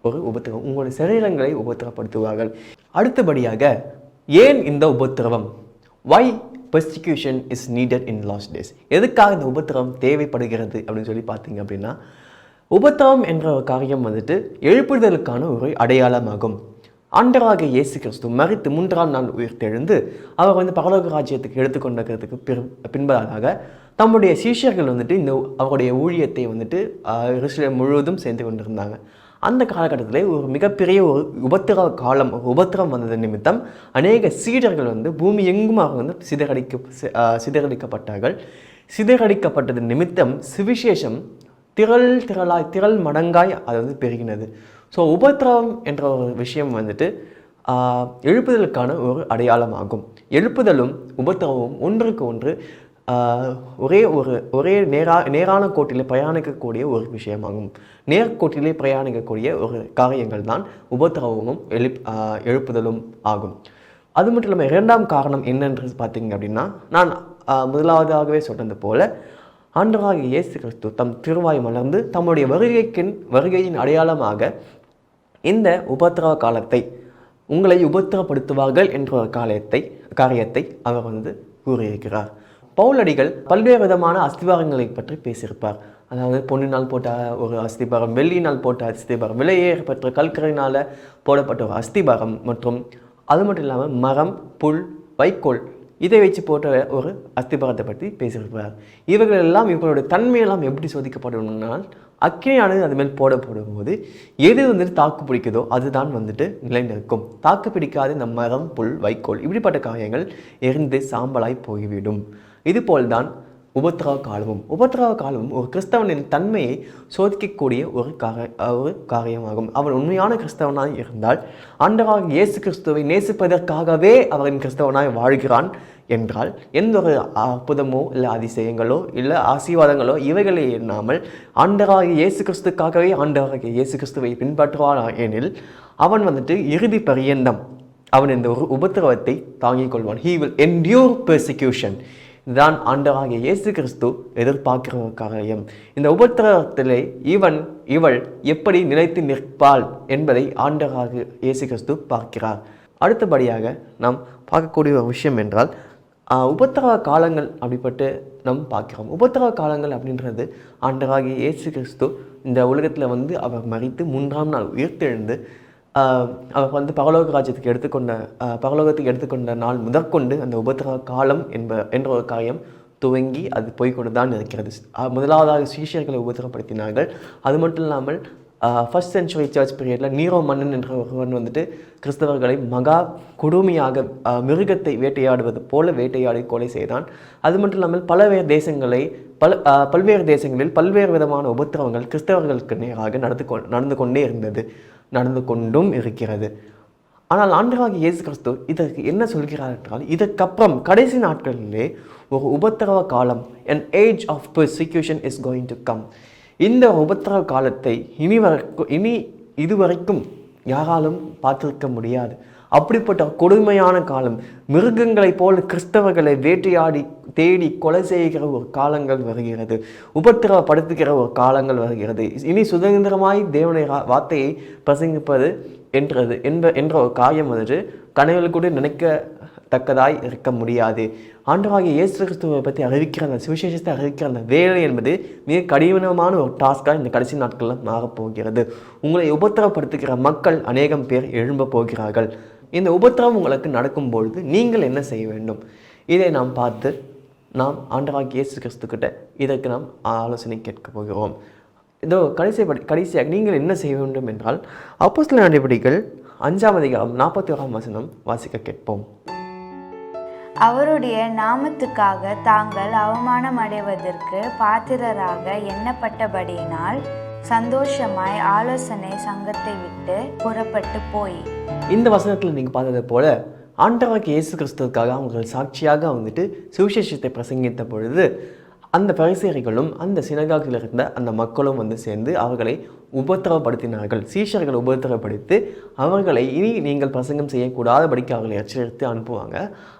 ஒரு உபத்திரவம், உங்களுடைய சரீரங்களை உபத்திரப்படுத்துவார்கள். அடுத்தபடியாக ஏன் இந்த உபத்திரவம், why persecution is needed in last days, எதுக்காக இந்த உபத்திரவம் தேவைப்படுகிறது அப்படின்னு சொல்லி பார்த்தீங்க அப்படின்னா உபத்திரவம் என்ற ஒரு காரியம் வந்துட்டு எழுப்புதலுக்கான ஒரு அடையாளமாகும். ஆண்டவராகிய இயேசு கிறிஸ்து மரித்து 3ஆம் நாள் உயிர்த்தெழுந்து அவர் வந்து பரலோக ராஜ்யத்துக்கு எடுத்துக்கொண்டதுக்கு பின்பதாக தம்முடைய சீஷர்கள் வந்துட்டு இந்த அவருடைய ஊழியத்தை வந்துட்டு எருசலேம் முழுவதும் சேர்ந்து கொண்டிருந்தாங்க. அந்த காலகட்டத்தில் ஒரு மிகப்பெரிய ஒரு உபத்திரம் வந்தது நிமித்தம் அநேக சீடர்கள் வந்து பூமி எங்கும் அவங்க வந்து சிதறடிக்கப்பட்டார்கள். சிதறடிக்கப்பட்டது நிமித்தம் சுவிசேஷம் திரள் மடங்காய் அது வந்து பெருகினது. ஸோ உபத்திரவம் என்ற ஒரு விஷயம் வந்துட்டு எழுப்புதலுக்கான ஒரு அடையாளமாகும். எழுப்புதலும் உபத்திரவமும் ஒன்றுக்கு ஒன்று ஒரே நேரான கோட்டிலே பிரயாணிக்கக்கூடிய ஒரு விஷயமாகும். நேர்கோட்டிலே பிரயாணிக்கக்கூடிய ஒரு காரியங்கள் தான் உபத்திரவமும் எழுப்புதலும் ஆகும். அது மட்டும் இல்லாமல் இரண்டாம் காரணம் என்னன்றது பார்த்தீங்க அப்படின்னா, நான் முதலாவதாகவே சொன்னது போல ஆண்டவராகிய இயேசு கிறிஸ்து தம் திருவாய் மலர்ந்து தம்முடைய வருகையின் அடையாளமாக இந்த உபத்திரவ காலத்தை உங்களை உபத்திரப்படுத்துவார்கள் என்ற ஒரு காரியத்தை அவர் வந்து கூறியிருக்கிறார். பவுலடிகள் பல்வேறு விதமான அஸ்திபாரங்களை பற்றி பேசியிருப்பார். அதாவது பொன்னினால் போட்ட ஒரு அஸ்திபாரம், வெள்ளியினால் போட்ட அஸ்திபாரம், விலையேறப்பட்ட கல்கரையினால் போடப்பட்ட ஒரு அஸ்திபாரம், மற்றும் அது மட்டும் இல்லாமல் மரம், புல், வைக்கோல் இதை வச்சு போட்ட ஒரு அஸ்திபாரத்தை பற்றி பேசியிருப்பார். இவர்களுடைய தன்மையெல்லாம் எப்படி சோதிக்கப்படணும்னால், அக்கினியானது அது மேல் போடப்படும் போது எது வந்துட்டு தாக்கு பிடிக்குதோ அதுதான் வந்துட்டு நிலைநிற்கும். தாக்கு பிடிக்காது இந்த மரம், புல், வைக்கோல் இப்படிப்பட்ட காரியங்கள் எரிந்து சாம்பலாய் போய்விடும். இதுபோல்தான் உபத்திரவ காலமும் ஒரு கிறிஸ்தவனின் தன்மையை சோதிக்கக்கூடிய ஒரு காரியமாகும். அவன் உண்மையான கிறிஸ்தவனாய் இருந்தால் ஆண்டவராகிய இயேசு கிறிஸ்துவை நேசிப்பதற்காகவே அவன் கிறிஸ்தவனாய் வாழ்கிறான் என்றால் எந்த ஒரு அற்புதமோ இல்லை அதிசயங்களோ இல்லை ஆசீர்வாதங்களோ இவைகளை எண்ணாமல் ஆண்டவராகிய இயேசு கிறிஸ்துக்காகவே ஆண்டவராகிய இயேசு கிறிஸ்துவை பின்பற்றுவான் எனில் அவன் வந்துட்டு இறுதி பரியந்தம் அவன் இந்த ஒரு உபத்திரவத்தை தாங்கிக் கொள்வான். He will endure persecution. இதுதான் ஆண்டவராகிய இயேசு கிறிஸ்து எதிர்பார்க்கிற ஒரு காரியம். இந்த உபத்திரவத்திலே இவள் எப்படி நிலைத்து நிற்பாள் என்பதை ஆண்டவராகிய இயேசு கிறிஸ்து பார்க்கிறார். அடுத்தபடியாக நாம் பார்க்கக்கூடிய ஒரு விஷயம் என்றால் உபத்திரவ காலங்கள் அப்படிப்பட்டு நாம் பார்க்கிறோம். உபத்திரவ காலங்கள் அப்படின்றது ஆண்டவராகிய இயேசு கிறிஸ்து இந்த உலகத்தில் வந்து அவர் மரித்து 3ஆம் நாள் உயிர்த்தெழுந்து அவர் வந்து பரலோகத்துக்கு எடுத்துக்கொண்ட நாள் முதற்கொண்டு அந்த உபத்திரவ காலம் என்ற ஒரு காரியம் துவங்கி அது போய்கொண்டு தான் இருக்கிறது. முதலாவதாக சீஷர்களை உபத்திரப்படுத்தினார்கள். அது மட்டும் இல்லாமல் ஃபர்ஸ்ட் சென்ச்சுரி சர்ச் பீரியடில் நீரோ மன்னன் என்ற ஒருவன் வந்துட்டு கிறிஸ்தவர்களை மகா கொடுமையாக மிருகத்தை வேட்டையாடுவது போல வேட்டையாடி கொலை செய்தான். அது மட்டும் இல்லாமல் பல்வேறு தேசங்களில் பல்வேறு விதமான உபத்திரவங்கள் கிறிஸ்தவர்களுக்கு நேராக நடந்து கொண்டும் இருக்கிறது. ஆனால் ஆண்டவராகிய இயேசு கிறிஸ்து இதற்கு என்ன சொல்கிறார் என்றால், இதற்கப்புறம் கடைசி நாட்களிலே ஒரு உபத்திரவ காலம், an age of persecution is going to come. இந்த உபத்திரவ காலத்தை இனி இதுவரைக்கும் யாராலும் பார்த்திருக்க முடியாது. அப்படிப்பட்ட கொடுமையான காலம், மிருகங்களைப் போல கிறிஸ்தவர்களை வேட்டையாடி தேடி கொலை செய்கிற ஒரு காலங்கள் வருகிறது, உபத்திரவப்படுத்துகிற ஒரு காலங்கள் வருகிறது. இனி சுதந்திரமாய் தேவனுடைய வார்த்தையை பிரசங்கிப்பது என்ற ஒரு காரியம் வந்துட்டு கனவுகள் கூட நினைக்கத்தக்கதாய் இருக்க முடியாது. ஆண்டவராகிய இயேசு கிறிஸ்துவை பற்றி அறிவிக்கிற அந்த சுவிசேஷத்தை அறிவிக்கிற அந்த வேலை என்பது மிக கடினமான ஒரு டாஸ்காக இந்த கடைசி நாட்களில் மாறப்போகிறது. உங்களை உபத்திரவப்படுத்துகிற மக்கள் அநேகம் பேர் எழும்ப போகிறார்கள். இந்த உபத்திரவம் உங்களுக்கு நடக்கும்பொழுது நீங்கள் என்ன செய்ய வேண்டும்? இதை நாம் பார்த்து நாம் ஆண்டவராகிய இயேசு கிறிஸ்துக்கிட்ட இதற்கு நாம் ஆலோசனை கேட்க போகிறோம். இதோ கடைசியாக நீங்கள் என்ன செய்ய வேண்டும் என்றால், அப்போஸ்தலர் நடவடிக்கைகள் 5ஆம் அதிகாரம் 41ஆம் வசனம் வாசிக்க கேட்போம். அவருடைய நாமத்துக்காக தாங்கள் அவமானம் அடைவதற்கு பாத்திரராக எண்ணப்பட்டபடியினால் சந்தோஷமாய் ஆலோசனை சங்கத்தை விட்டு புறப்பட்டு போய். இந்த வசனத்தில் நீங்கள் பார்த்தது போல ஆண்டவராகிய இயேசு கிறிஸ்துவுக்காக அவங்கள் சாட்சியாக வந்துட்டு சுவிசேஷத்தை பிரசங்கித்த பொழுது அந்த பரிசேயர்களும் அந்த சினகாகில் இருந்த அந்த மக்களும் வந்து சேர்ந்து அவர்களை உபத்திரவப்படுத்தினார்கள். சீஷர்களை உபத்திரவப்படுத்தி அவர்களை இனி நீங்கள் பிரசங்கம் செய்யக்கூடாதபடிக்கு அவர்களை எச்சரித்து அனுப்புவாங்க.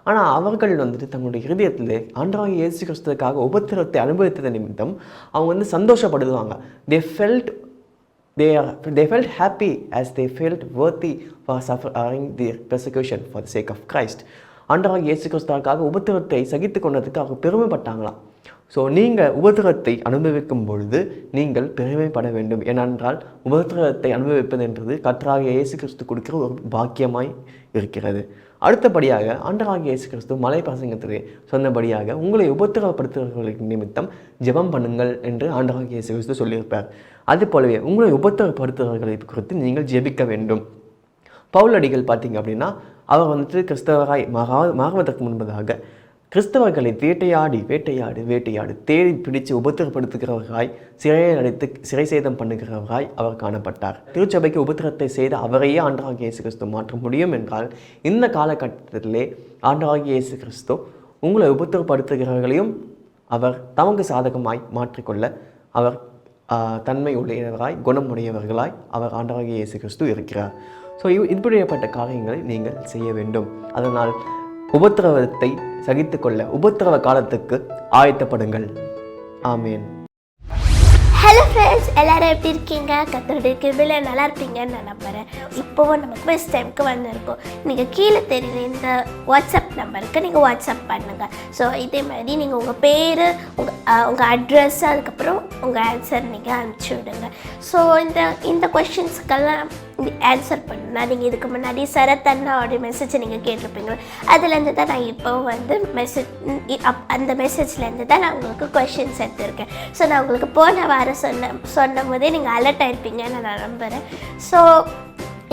ஆனால் அவர்கள் வந்துட்டு தங்களுடைய இருதயத்திலே ஆண்டவராகிய இயேசு கிறிஸ்துவுக்காக உபத்திரவத்தை அனுபவித்தது நிமித்தம் அவங்க வந்து சந்தோஷப்படுவாங்க. They felt happy as they felt worthy for suffering the persecution for the sake of Christ. ஆண்டவராகிய இயேசு கிறிஸ்துவுக்காக உபத்திரவத்தை சகித்து கொண்டதுக்கு அவங்க பெருமைப்பட்டாங்களாம். ஸோ நீங்கள் உபத்திரவத்தை அனுபவிக்கும் பொழுது நீங்கள் பெருமைப்பட வேண்டும். ஏனென்றால் உபத்திரவத்தை அனுபவிப்பது என்றது கர்த்தராகிய இயேசு கிறிஸ்து கொடுக்கிற ஒரு பாக்கியமாய் இருக்கிறது. அடுத்தபடியாக ஆண்டவராகிய இயேசு கிறிஸ்து மலை பிரசங்கத்திலே சொன்னபடியாக உங்களை உபத்திரவப்படுத்துவர்களுக்கு நிமித்தம் ஜெபம் பண்ணுங்கள் என்று ஆண்டவராகிய இயேசு கிறிஸ்து சொல்லியிருப்பார். அது போலவே உங்களை உபத்திரவப்படுத்துவர்களை குறித்து நீங்கள் ஜெபிக்க வேண்டும். பவுலடிகள் பார்த்தீங்க அப்படின்னா அவர் வந்துட்டு கிறிஸ்தவராய் மாறுவதற்கு முன்பதாக கிறிஸ்தவர்களை வேட்டையாடி வேட்டையாடி வேட்டையாடி தேடி பிடித்து உபத்திரப்படுத்துகிறவர்களாய் சிறையை அடைத்து சிறை சேதம் பண்ணுகிறவராய் அவர் காணப்பட்டார். திருச்சபைக்கு உபத்திரத்தை செய்து அவரையே ஆண்டவராகிய இயேசு கிறிஸ்து மாற்ற முடியும் என்றால் இந்த காலகட்டத்திலே ஆண்டவராகிய இயேசு கிறிஸ்து உங்களை உபத்திரப்படுத்துகிறவர்களையும் அவர் தமக்கு சாதகமாய் மாற்றிக்கொள்ள அவர் தன்மை உடையவராய் குணமுடையவர்களாய் அவர் ஆண்டவராகிய இயேசு கிறிஸ்து இருக்கிறார். ஸோ இப்படிப்பட்ட காரியங்களை நீங்கள் செய்ய வேண்டும். அதனால் உபத்திரவத்தை சகித்துக்கொள்ள உபத்திரவ காலத்துக்கு ஆயத்தப்படுங்கள். ஆமேன். ஹலோ ஃப்ரெண்ட்ஸ், எல்லாரும் எப்படி இருக்கீங்க? கத்தருடைய கிருபையில நல்லா இருப்பீங்கன்னு நான் நம்புகிறேன். இப்போவும் நம்ம குவிஸ் டைமுக்கு வந்திருக்கோம். நீங்கள் கீழே தெரியுற இந்த வாட்ஸ்அப் நம்பருக்கு நீங்கள் வாட்ஸ்அப் பண்ணுங்கள். ஸோ இதே மாதிரி நீங்கள் உங்கள் பேர், உங்கள் அட்ரஸ், அதுக்கப்புறம் உங்கள் ஆன்சர் நீங்கள் அனுப்பிச்சி விடுங்க. ஸோ இந்த கொஷின்ஸ்க்கெல்லாம் ஆன்சர் பண்ணணும்னா நீங்கள் இதுக்கு முன்னாடி சரத்தண்ணாவோட மெசேஜை நீங்கள் கேட்டிருப்பீங்க. அதுலேருந்து தான் நான் இப்போ வந்து அந்த மெசேஜ்லேருந்து தான் நான் உங்களுக்கு கொஷின்ஸ் எடுத்திருக்கேன். ஸோ நான் உங்களுக்கு போன வாரம் சொன்ன போதே நீங்கள் அலர்ட் ஆகிருப்பீங்கன்னு நான் நம்புகிறேன். ஸோ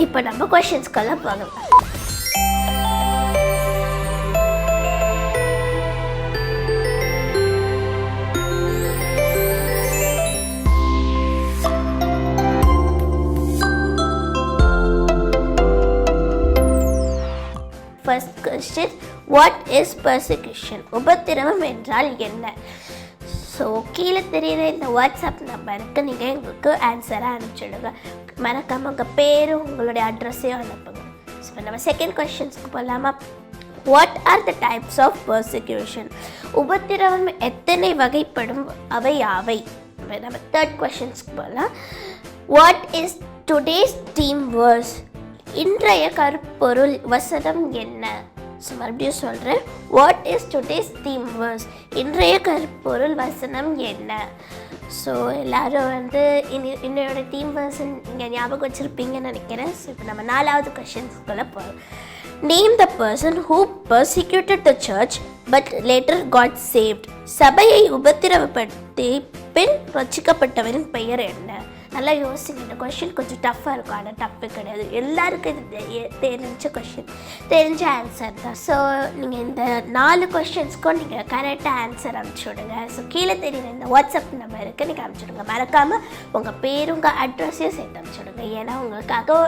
இப்போ நம்ம கொஷின்ஸ்க்கெல்லாம் போகலாம். First question, what is persecution? உபத்திரவம் என்றால் என்ன? ஸோ கீழே தெரியுற இந்த வாட்ஸ்அப் நம்பருக்கு நீங்கள் எங்களுக்கு ஆன்சராக அனுப்பிச்சிடுங்க. மறக்காமல் உங்கள் பேரும் உங்களுடைய அட்ரஸையும் அனுப்புங்க. ஸோ நம்ம செகண்ட் கொஸ்டின்ஸ்க்கு போகலாமா? What are the types of persecution? உபத்திரவம் எத்தனை வகைப்படும், அவை யாவை? நம்ம தேர்ட் கொஸ்டின்ஸ்க்கு போகலாம். What is today's theme verse? இன்றைய கருப்பொருள் வசனம் என்ன? ஸோ மறுபடியும் சொல்கிறேன். What is today's theme verse? இன்றைய கருப்பொருள் வசனம் என்ன? ஸோ எல்லோரும் வந்து இன்னையோட தீம் வேர்ஸ் நீங்கள் ஞாபகம் வச்சுருப்பீங்கன்னு நினைக்கிறேன். ஸோ இப்போ நம்ம 4வது கொஷின்ஸ்குள்ளே போகிறோம். Name the person who persecuted the church but later God saved. சபையை உபத்திரவப்படுத்தி பின் ரட்சிக்கப்பட்டவரின் பெயர் என்ன? நல்லா யோசிங்க. இந்த கொஷின் கொஞ்சம் டஃப்பாக இருக்கும், ஆனால் டஃப்பு கிடையாது. எல்லாருக்கும் இது தெரிஞ்ச கொஷின், தெரிஞ்ச ஆன்சர் தான். ஸோ நீங்கள் இந்த 4 கொஷின்ஸ்க்கும் நீங்கள் கரெக்டாக ஆன்சர் அனுப்பிச்சி விடுங்க. ஸோ கீழே தெரியுற இந்த வாட்ஸ்அப் நம்பருக்கு நீங்கள் அனுப்பிச்சி விடுங்க. மறக்காமல் உங்கள் பேர், உங்கள் அட்ரஸையும் சேர்த்து அனுப்பிச்சி விடுங்க. ஏன்னா உங்களுக்காக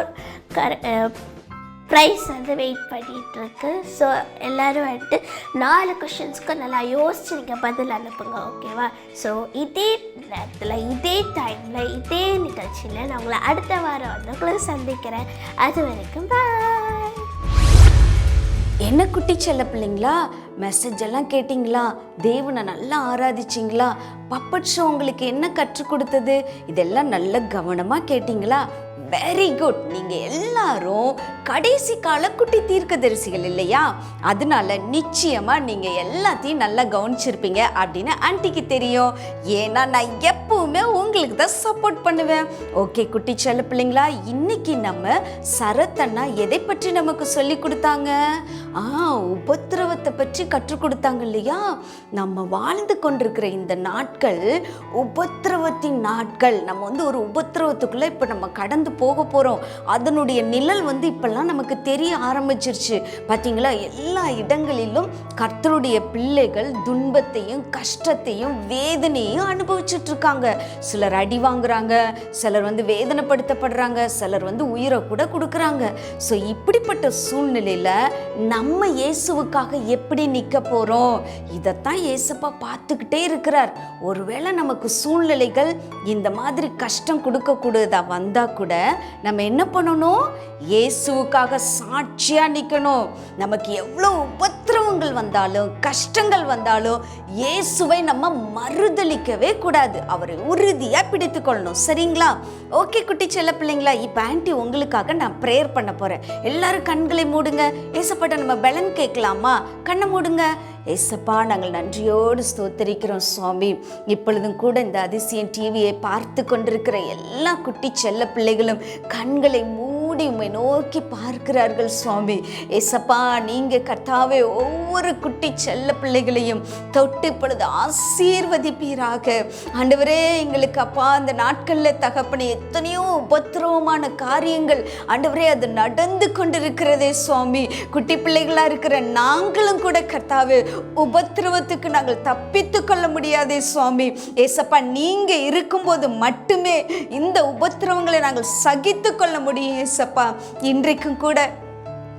ப்ரைஸ் வந்து வெயிட் பண்ணிகிட்ருக்கு. ஸோ எல்லோரும் வந்துட்டு 4 கொஷின்ஸ்க்கு நல்லா யோசிச்சு நீங்கள் பதில் அனுப்புங்க, ஓகேவா? ஸோ இதே நேரத்தில், இதே டைமில், இதே நிகழ்ச்சியில் நான் உங்களை அடுத்த வாரம் வந்து உங்களை சந்திக்கிறேன். அது வரைக்கும் பாய். என்ன குட்டி செல்ல பிள்ளைங்களா, மெசேஜ் எல்லாம் கேட்டிங்களா? தேவனை நல்லா ஆராதிச்சிங்களா? பப்பட் ஷோ உங்களுக்கு என்ன கற்றுக் கொடுத்தது? இதெல்லாம் நல்ல கவனமாக கேட்டிங்களா? Very good. நீங்கள் எல்லாரும் கடைசி கால குட்டி தீர்க்கதரிசிகள் இல்லையா? அதனால நிச்சயமாக நீங்கள் எல்லாத்தையும் நல்லா கவனிச்சிருப்பீங்க அப்படின்னு ஆன்ட்டிக்கு தெரியும். ஏன்னா நான் எப்பவுமே உங்களுக்கு தான் சப்போர்ட் பண்ணுவேன். ஓகே குட்டி செல்ல பிள்ளைங்களா, இன்னைக்கு நம்ம சரத்தண்ணா எதை பற்றி நமக்கு சொல்லி கொடுத்தாங்க? உபத்திரவத்தை பற்றி கற்றுக் கொடுத்தாங்க இல்லையா? நம்ம வாழ்ந்து கொண்டிருக்கிற இந்த நாட்கள் உபத்திரவத்தின் நாட்கள். நம்ம வந்து ஒரு உபத்திரவத்துக்குள்ளே இப்போ நம்ம கடந்து போக போகிறோம். அதனுடைய நிழல் வந்து இப்பெல்லாம் நமக்கு தெரிய ஆரம்பிச்சிருச்சு. பார்த்தீங்களா? எல்லா இடங்களிலும் கர்த்தருடைய பிள்ளைகள் துன்பத்தையும் கஷ்டத்தையும் வேதனையும் அனுபவிச்சுட்டு இருக்காங்க. சிலர் அடி வாங்குறாங்க, சிலர் வந்து வேதனைப்படுத்தப்படுறாங்க, சிலர் வந்து உயிரை கூட கொடுக்குறாங்க. ஸோ இப்படிப்பட்ட சூழ்நிலையில் நம்ம இயேசுவுக்காக எப்படி நிற்க போகிறோம்? இதைத்தான் இயேசுப்பா பார்த்துக்கிட்டே இருக்கிறார். ஒருவேளை நமக்கு சூழ்நிலைகள் இந்த மாதிரி கஷ்டம் கொடுக்கக்கூடாதா வந்தால் கூட நம்ம என்ன பண்ணணும்? இயேசுவுக்காக சாட்சியாக நிற்கணும். நமக்கு எவ்வளோ உபத்திரவங்கள் வந்தாலும் கஷ்டங்கள் வந்தாலும் இயேசுவை நம்ம மறுதளிக்கவே கூடாது. அவரை உறுதியாக பிடித்து கொள்ளணும். சரிங்களா? ஓகே குட்டி செல்ல பிள்ளைங்களா, இப்போ ஆன்ட்டி உங்களுக்காக நான் ப்ரேயர் பண்ண போகிறேன். எல்லாரும் கண்களை மூடுங்க. ஏசப்பாட்ட நம்ம பலன் கேட்கலாமா? கண்ணை மூடுங்க. ஏசப்பா, நாங்கள் நன்றியோடு ஸ்தோத்திரிக்கிறோம் சுவாமி. இப்பொழுதும் கூட இந்த அதிசயம் டிவியை பார்த்து கொண்டிருக்கிற எல்லா குட்டி செல்ல பிள்ளைகளும் கண்களை மூடி கூடி உம்மை நோக்கி பார்க்கிறார்கள் சுவாமி. ஏசப்பா நீங்கள் கர்த்தாவே ஒவ்வொரு குட்டி செல்ல பிள்ளைகளையும் தொட்டு இப்பொழுது ஆசீர்வதிப்பீராக. ஆண்டவரே எங்களுக்கு அப்பா அந்த நாட்களில் தகப்பனே எத்தனையோ உபத்திரவமான காரியங்கள் ஆண்டவரே அது நடந்து கொண்டிருக்கிறதே சுவாமி. குட்டி பிள்ளைகளாக இருக்கிற நாங்களும் கூட கர்த்தாவே உபத்திரவத்துக்கு நாங்கள் தப்பித்து கொள்ள முடியாதே சுவாமி. ஏசப்பா நீங்கள் இருக்கும்போது மட்டுமே இந்த உபத்திரவங்களை நாங்கள் சகித்து கொள்ள முடியும் ஏசப்பா. இன்றைக்கும் கூட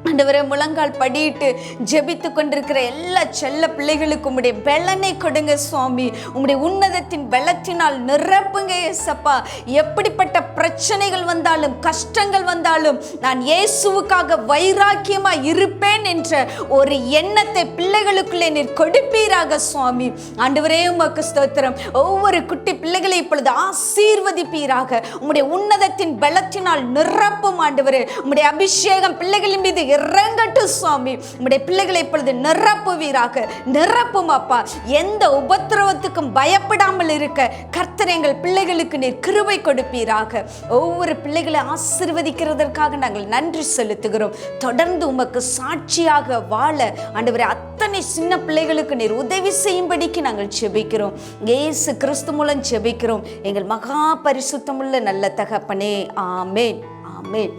ஆண்டவரே முழங்கால் படியிட்டு ஜெபித்து கொண்டிருக்கிற எல்லா செல்ல பிள்ளைகளுக்கும் உம்முடைய பெலனை கொடுங்க சுவாமி. உம்முடைய உன்னதத்தின் பலத்தினால் நிரப்புங்க ஏசப்பா. எப்படிப்பட்ட பிரச்சனைகள் வந்தாலும் கஷ்டங்கள் வந்தாலும் நான் இயேசுவுக்காக வைராக்கியமா இருப்பேன் என்ற ஒரு எண்ணத்தை பிள்ளைகளுக்குள்ளே நீர் கொடுப்பீராக சுவாமி. ஆண்டவரே உமக்கு ஸ்தோத்திரம். ஒவ்வொரு குட்டி பிள்ளைகளை இப்பொழுது ஆசீர்வதிப்பீராக. உம்முடைய உன்னதத்தின் பலத்தினால் நிரப்பும் ஆண்டவரே. உம்முடைய அபிஷேகம் பிள்ளைகளின் மீது இறங்கட்டும் சுவாமி. உம்முடைய பிள்ளைகளை இப்பொழுது நிரப்புவீராக. நிரப்பும் அப்பா. எந்த உபத்திரவத்துக்கும் பயப்படாமல் இருக்க கர்த்தர் எங்கள் பிள்ளைகளுக்கு நீர் கிருபை கொடுப்பீராக. ஒவ்வொரு பிள்ளைகளை ஆசீர்வதிக்கிறதற்காக நாங்கள் நன்றி செலுத்துகிறோம். தொடர்ந்து உமக்கு சாட்சியாக வாழ ஆண்டவரே அத்தனை சின்ன பிள்ளைகளுக்கு நீர் உதவி செய்யும்படிக்கு நாங்கள் ஜெபிக்கிறோம். இயேசு கிறிஸ்து மூலம் ஜெபிக்கிறோம் எங்கள் மகா பரிசுத்தமுள்ள நல்ல தகப்பனே. ஆமேன், ஆமேன்.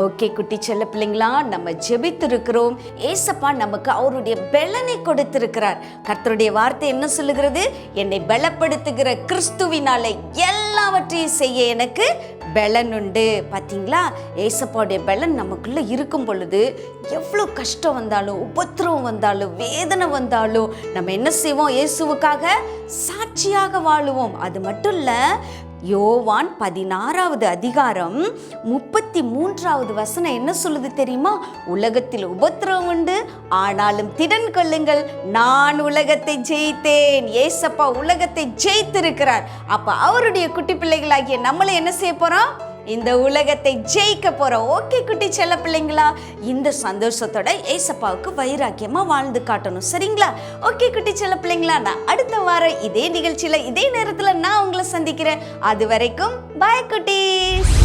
ஓகே குட்டி செல்ல பிள்ளைங்களா, நம்ம ஜெபித்திருக்கிறோம். ஏசப்பா நமக்கு அவருடைய பெலனை கொடுத்திருக்கிறார். கர்த்தருடைய வார்த்தை என்ன சொல்லுகிறது? என்னை பலப்படுத்துகிற கிறிஸ்துவினாலே எல்லாவற்றையும் செய்ய எனக்கு பெலன் உண்டு. பார்த்தீங்களா, ஏசப்பாவுடைய பெலன் நமக்குள்ளே இருக்கும் பொழுது எவ்வளோ கஷ்டம் வந்தாலும் உபத்திரவம் வந்தாலும் வேதனை வந்தாலும் நம்ம என்ன செய்வோம்? இயேசுவுக்காக சாட்சியாக வாழுவோம். அது மட்டும் இல்லை, யோவான் 16வது அதிகாரம் 33வது வசனம் என்ன சொல்லுது தெரியுமா? உலகத்தில் உபத்திரவம் உண்டு, ஆனாலும் திடன் கொள்ளுங்கள், நான் உலகத்தை ஜெயித்தேன். ஏசப்பா உலகத்தை ஜெயித்திருக்கிறார். அப்ப அவருடைய குட்டி பிள்ளைகளாகிய நம்மளை என்ன செய்ய போறோம்? இந்த உலகத்தை ஜெயிக்க போறோம். ஓகே குட்டி செல்ல பிள்ளைங்களா, இந்த சந்தோஷத்தோட ஏசப்பாவுக்கு வைராக்கியமா வாழ்ந்து காட்டணும். சரிங்களா? ஓகே குட்டி செல்ல பிள்ளைங்களா, நான் அடுத்த வாரம் இதே நிகழ்ச்சியில இதே நேரத்துல நான் உங்களை சந்திக்கிறேன். அது வரைக்கும் பாய் குட்டீஸ்.